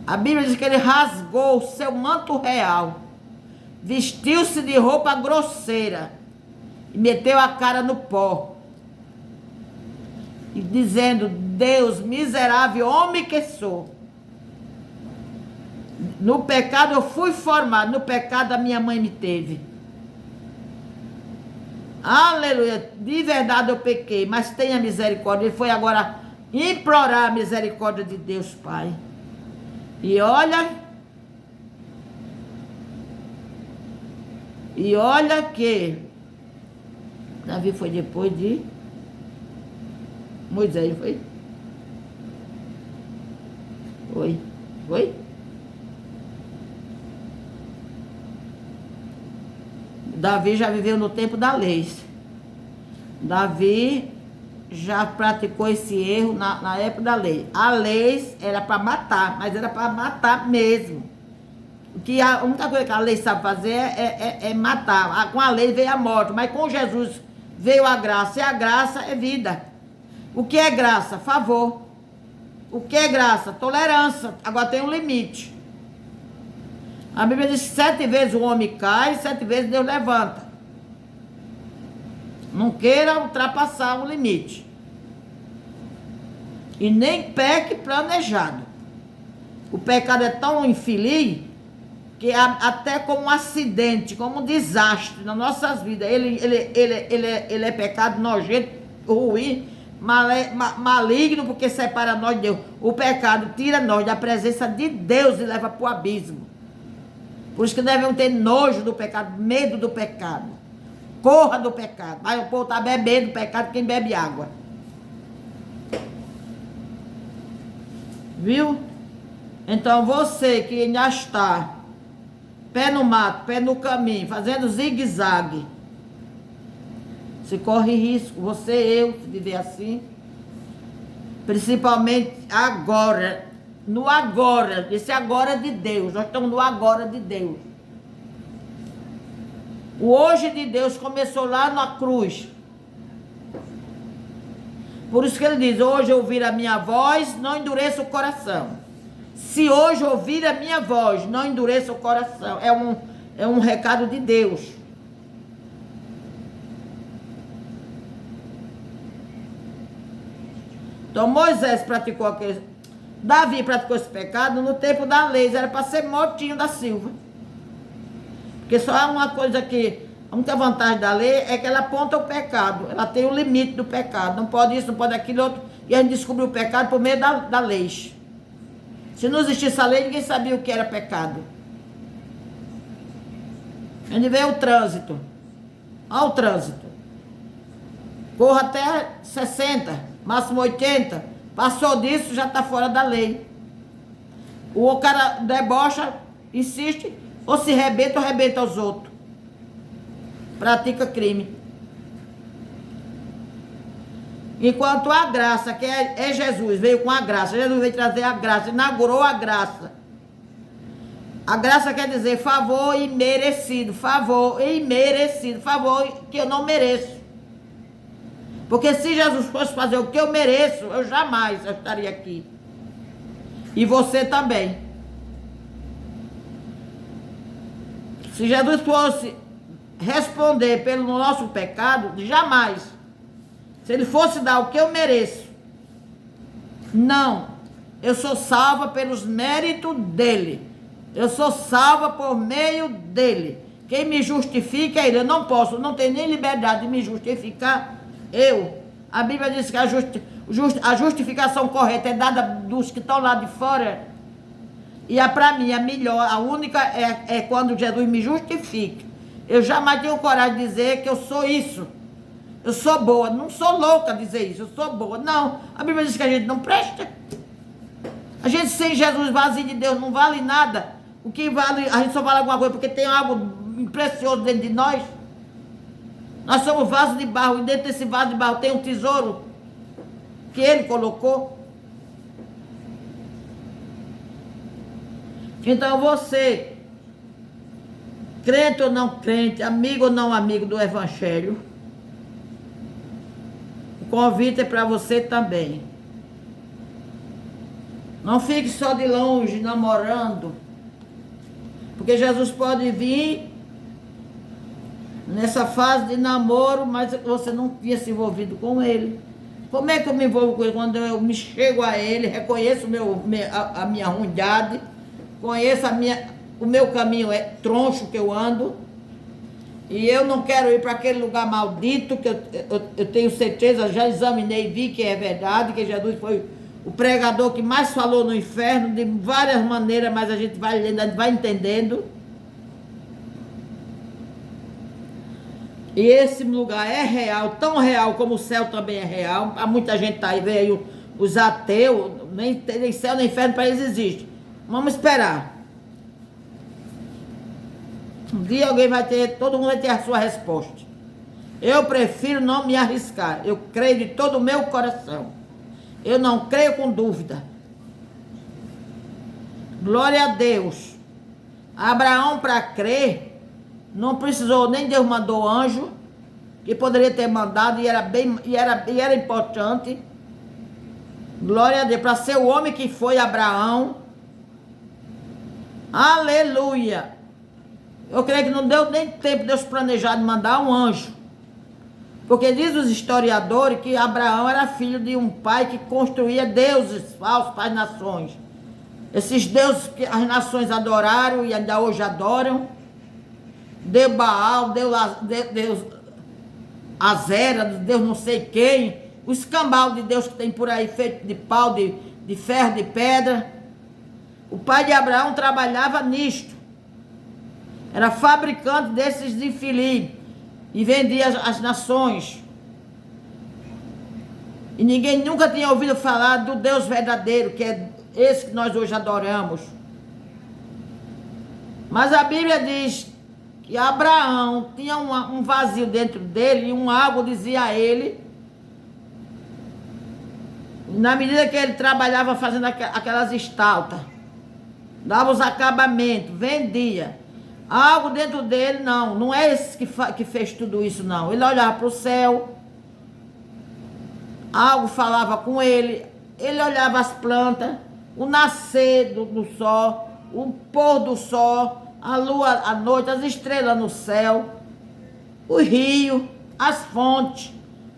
A Bíblia diz que ele rasgou o seu manto real, vestiu-se de roupa grosseira e meteu a cara no pó, e dizendo: Deus, miserável homem que sou, no pecado eu fui formado, no pecado a minha mãe me teve. Aleluia, de verdade eu pequei, mas tenha misericórdia. Ele foi agora implorar a misericórdia de Deus Pai. E olha, E olha que Davi foi depois de Moisés, não foi? Foi? Davi já viveu no tempo da lei. Davi já praticou esse erro na época da lei. A lei era para matar, mas era para matar mesmo. Que a única coisa que a lei sabe fazer é matar. Com a lei veio a morte, mas com Jesus veio a graça. E a graça é vida. O que é graça? Favor. O que é graça? Tolerância. Agora tem um limite. A Bíblia diz que 7 vezes o homem cai, 7 vezes Deus levanta. Não queira ultrapassar o limite. E nem peque planejado. O pecado é tão infeliz que até como um acidente, como um desastre nas nossas vidas. Ele é pecado nojento, ruim, maligno, porque separa nós de Deus. O pecado tira nós da presença de Deus e leva para o abismo. Por isso que devemos ter nojo do pecado, medo do pecado. Corra do pecado. Mas o povo está bebendo do pecado quem bebe água. Viu? Então você que ainda está pé no mato, pé no caminho, fazendo zigue-zague, se corre risco, você, eu, se viver assim, principalmente agora, no agora, esse agora de Deus, nós estamos no agora de Deus. O hoje de Deus começou lá na cruz. Por isso que ele diz, hoje ouvir a minha voz, não endureça o coração. Se hoje ouvir a minha voz, não endureça o coração. É um recado de Deus. Então Moisés praticou aquele... Davi praticou esse pecado no tempo da lei. Era para ser mortinho da Silva. Porque só há uma coisa que... A única vantagem da lei é que ela aponta o pecado. Ela tem o limite do pecado. Não pode isso, não pode aquilo, outro. E a gente descobriu o pecado por meio da lei. Se não existisse a lei, ninguém sabia o que era pecado. A gente vê o trânsito. Olha o trânsito. Corra até 60, máximo 80. Passou disso, já está fora da lei. O cara debocha, insiste, ou se rebenta ou rebenta os outros. Pratica crime. Enquanto a graça, que é Jesus, veio com a graça. Jesus veio trazer a graça, inaugurou a graça. A graça quer dizer favor imerecido, favor imerecido, favor que eu não mereço. Porque se Jesus fosse fazer o que eu mereço, eu jamais estaria aqui. E você também. Se Jesus fosse responder pelo nosso pecado, jamais. Se ele fosse dar o que eu mereço. Não. Eu sou salva pelos méritos dele. Eu sou salva por meio dele. Quem me justifica é ele. Eu não posso, não tenho nem liberdade de me justificar. A Bíblia diz que a justificação correta é dada dos que estão lá de fora. E para mim, a melhor, a única é quando Jesus me justifica. Eu jamais tenho coragem de dizer que eu sou isso. Eu sou boa. Não sou louca dizer isso. Eu sou boa. Não. A Bíblia diz que a gente não presta. A gente sem Jesus vazio de Deus não vale nada. O que vale, a gente só vale alguma coisa porque tem algo precioso dentro de nós. Nós somos vasos de barro e dentro desse vaso de barro tem um tesouro que ele colocou. Então você, crente ou não crente, amigo ou não amigo do Evangelho, o convite é para você também. Não fique só de longe namorando, porque Jesus pode vir nessa fase de namoro, mas você não tinha se envolvido com ele. Como é que eu me envolvo com ele? Quando eu me chego a ele, reconheço a minha ruindade, conheço o meu caminho troncho que eu ando, e eu não quero ir para aquele lugar maldito, que eu tenho certeza, já examinei e vi que é verdade, que Jesus foi o pregador que mais falou no inferno, de várias maneiras, mas a gente vai entendendo. E esse lugar é real, tão real como o céu também é real. Há muita gente tá aí, veio os ateus, nem céu nem inferno para eles existe. Vamos esperar. Um dia alguém vai ter, todo mundo vai ter a sua resposta. Eu prefiro não me arriscar. Eu creio de todo o meu coração. Eu não creio com dúvida. Glória a Deus. Abraão, para crer, não precisou, nem Deus mandou anjo, que poderia ter mandado e era importante. Glória a Deus, para ser o homem que foi Abraão. Aleluia. Eu creio que não deu nem tempo de Deus planejar de mandar um anjo. Porque diz os historiadores que Abraão era filho de um pai que construía deuses falsos para as nações. Esses deuses que as nações adoraram e ainda hoje adoram. Deus Baal, Deus Azera, Deus não sei quem. O escambau de Deus que tem por aí feito de pau, de ferro, de pedra. O pai de Abraão trabalhava nisto. Era fabricante desses de filim. E vendia as nações. E ninguém nunca tinha ouvido falar do Deus verdadeiro, que é esse que nós hoje adoramos. Mas a Bíblia diz que Abraão tinha um vazio dentro dele e algo dizia a ele. Na medida que ele trabalhava fazendo aquelas estaltas, dava os acabamentos, vendia. Algo dentro dele, não é esse que fez tudo isso, não. Ele olhava para o céu, algo falava com ele, ele olhava as plantas, o nascer do sol, o pôr do sol, a lua à noite, as estrelas no céu, o rio, as fontes,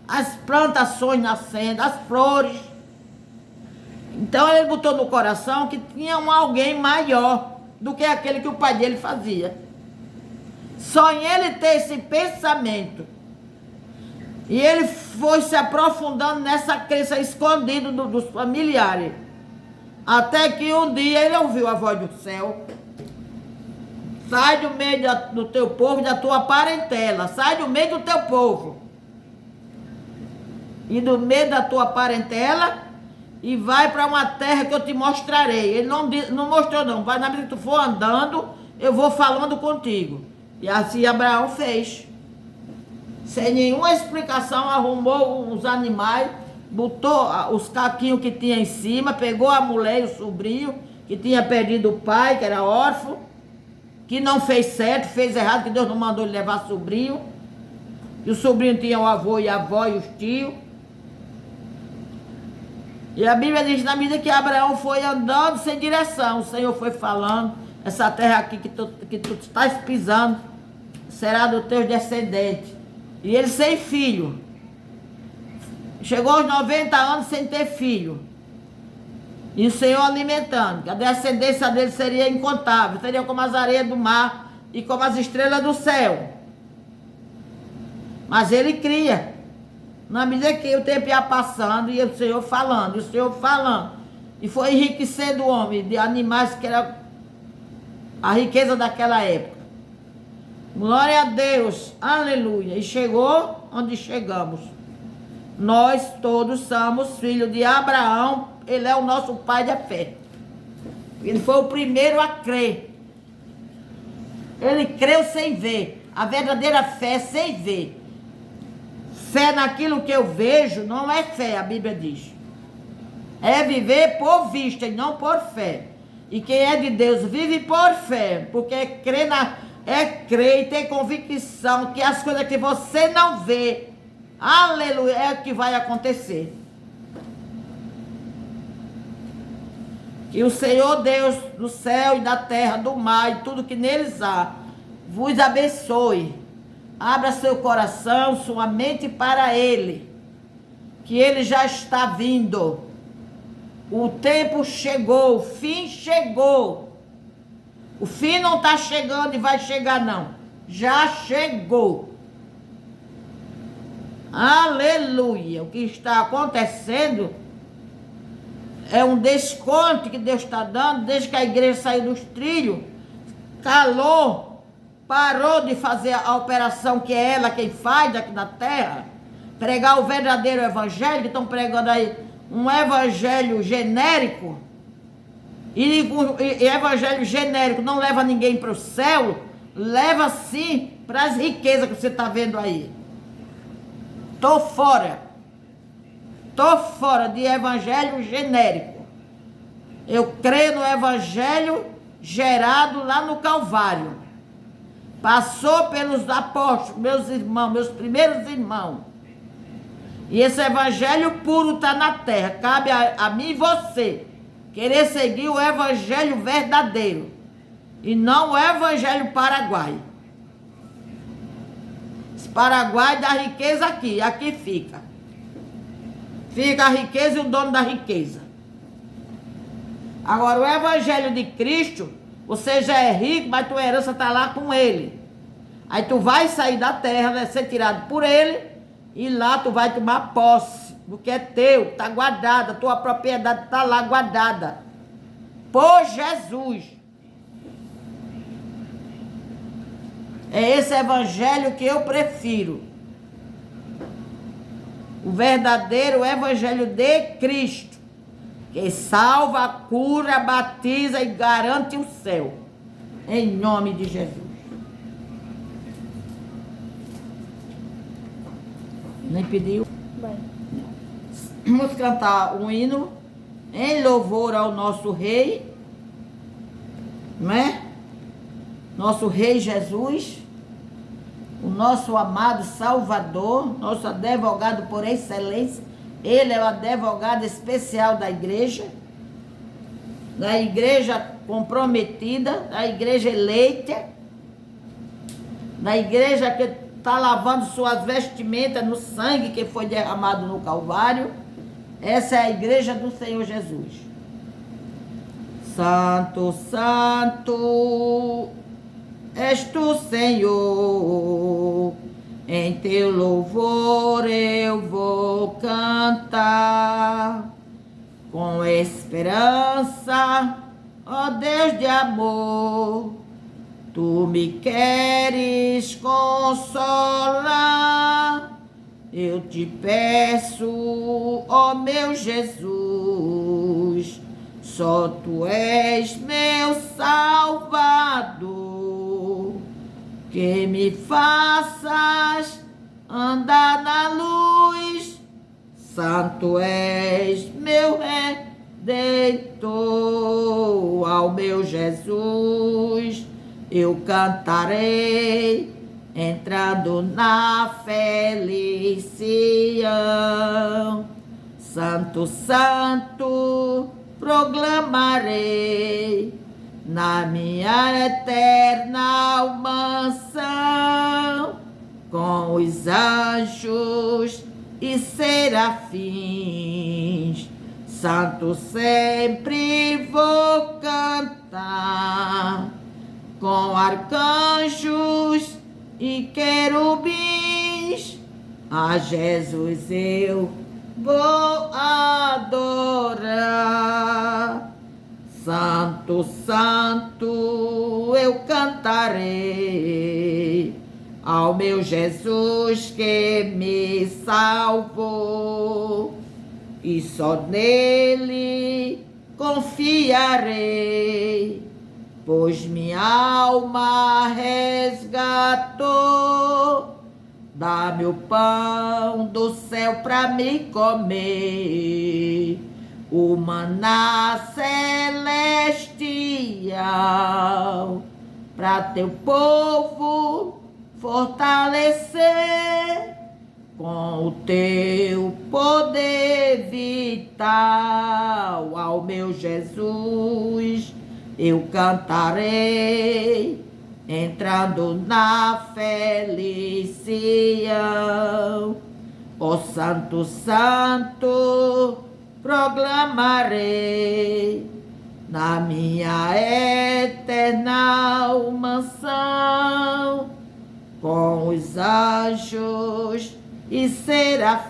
as plantações nascendo, as flores. Então ele botou no coração que tinha alguém maior do que aquele que o pai dele fazia. Só em ele ter esse pensamento. E ele foi se aprofundando nessa crença escondida dos familiares. Até que um dia ele ouviu a voz do céu. Sai do meio do teu povo e da tua parentela. Sai do meio do teu povo. E do meio da tua parentela. E vai para uma terra que eu te mostrarei. Ele não mostrou não. Vai na medida que tu for andando, eu vou falando contigo. E assim Abraão fez. Sem nenhuma explicação, arrumou os animais, botou os caquinhos que tinha em cima, pegou a mulher e o sobrinho, que tinha perdido o pai, que era órfão, que não fez certo, fez errado, que Deus não mandou ele levar sobrinho. E o sobrinho tinha o avô e a avó e os tios. E a Bíblia diz, na medida que Abraão foi andando sem direção, o Senhor foi falando, essa terra aqui que tu estás pisando, será dos teus descendentes. E ele sem filho. Chegou aos 90 anos sem ter filho. E o Senhor alimentando, que a descendência dele seria incontável, seria como as areias do mar e como as estrelas do céu. Mas ele cria. Na medida que o tempo ia passando, e o Senhor falando, e o Senhor falando. E foi enriquecendo o homem de animais que era a riqueza daquela época. Glória a Deus, aleluia. E chegou onde chegamos. Nós todos somos filhos de Abraão, ele é o nosso pai da fé. Ele foi o primeiro a crer. Ele creu sem ver. A verdadeira fé é sem ver. Fé naquilo que eu vejo não é fé, a Bíblia diz. É viver por vista e não por fé. E quem é de Deus vive por fé, porque crer crer e ter convicção que as coisas que você não vê, aleluia, é o que vai acontecer. Que o Senhor Deus do céu e da terra, do mar e tudo que neles há, vos abençoe. Abra seu coração, sua mente para Ele, que Ele já está vindo. O tempo chegou, o fim chegou. O fim não está chegando e vai chegar não. Já chegou. Aleluia. O que está acontecendo é um desconto que Deus está dando, desde que a igreja saiu dos trilhos. Calor. parou de fazer a operação que é ela quem faz aqui na terra, pregar o verdadeiro evangelho, que estão pregando aí um evangelho genérico, e evangelho genérico não leva ninguém para o céu, leva sim para as riquezas que você está vendo aí. Tô fora de evangelho genérico. Eu creio no evangelho gerado lá no Calvário. Passou pelos apóstolos, meus irmãos, meus primeiros irmãos. E esse evangelho puro está na terra. Cabe a mim e você querer seguir o evangelho verdadeiro e não o evangelho paraguai. Esse Paraguai dá riqueza aqui fica. Fica a riqueza e o dono da riqueza. Agora, o evangelho de Cristo, você já é rico, mas tua herança está lá com ele. Aí tu vai sair da terra, vai ser tirado por ele, e lá tu vai tomar posse do que é teu, está guardada, tua propriedade está lá guardada. Por Jesus. É esse evangelho que eu prefiro. O verdadeiro evangelho de Cristo, que salva, cura, batiza e garante o céu. Em nome de Jesus. Nem pediu? Vai. Vamos cantar um hino em louvor ao nosso rei, não é? Nosso rei Jesus, o nosso amado Salvador, nosso advogado por excelência. Ele é o advogado especial da igreja comprometida, da igreja eleita, da igreja que está lavando suas vestimentas no sangue que foi derramado no Calvário. Essa é a igreja do Senhor Jesus. Santo, santo és tu, Senhor, em teu louvor eu vou cantar, com esperança, ó Deus de amor, tu me queres consolar. Eu te peço, ó meu Jesus, só tu és meu Salvador, que me faças andar na luz. Santo és meu Redentor, ao meu Jesus eu cantarei, entrando na felicidade. Santo, santo, proclamarei na minha eterna mansão, com os anjos e serafins. Santo sempre vou cantar, com arcanjos e querubins, a Jesus eu vou adorar. Santo, santo eu cantarei, ao meu Jesus que me salvou, e só nele confiarei, pois minha alma resgatou. Dá-me o pão do céu para me comer, o maná celestial, para teu povo fortalecer, com o teu poder vital. Ao meu Jesus eu cantarei, entrando na felicidade. Ó Santo, Santo, proclamarei na minha eterna mansão, com os anjos e serafim.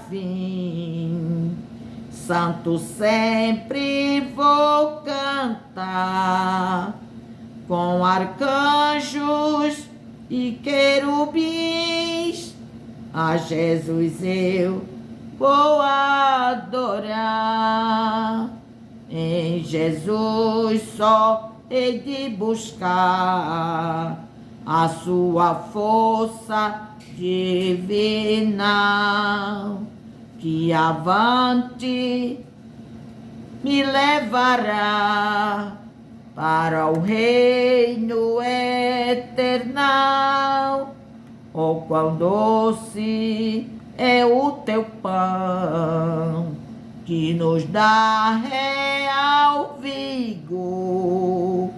Santo sempre vou cantar, com arcanjos e querubins, a Jesus eu vou adorar. Em Jesus só hei de buscar a sua força divina, que avante me levará para o reino eternal. Oh, quão doce é o teu pão, que nos dá real vigor.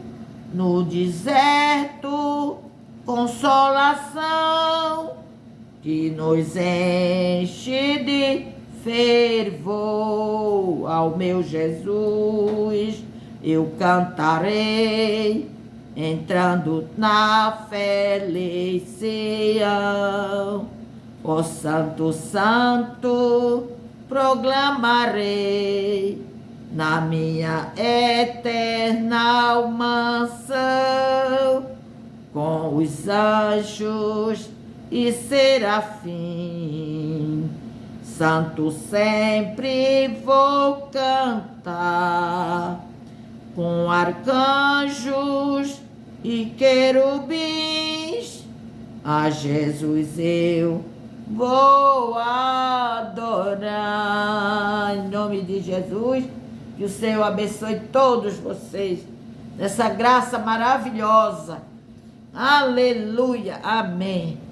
No deserto, consolação, que nos enche de fervor. Ao meu Jesus eu cantarei, entrando na felicidade. Ó Santo, Santo, proclamarei na minha eterna mansão, com os anjos e serafim. Santo sempre vou cantar, com arcanjos e querubins, a Jesus eu vou adorar. Em nome de Jesus, que o Senhor abençoe todos vocês nessa graça maravilhosa. Aleluia, amém.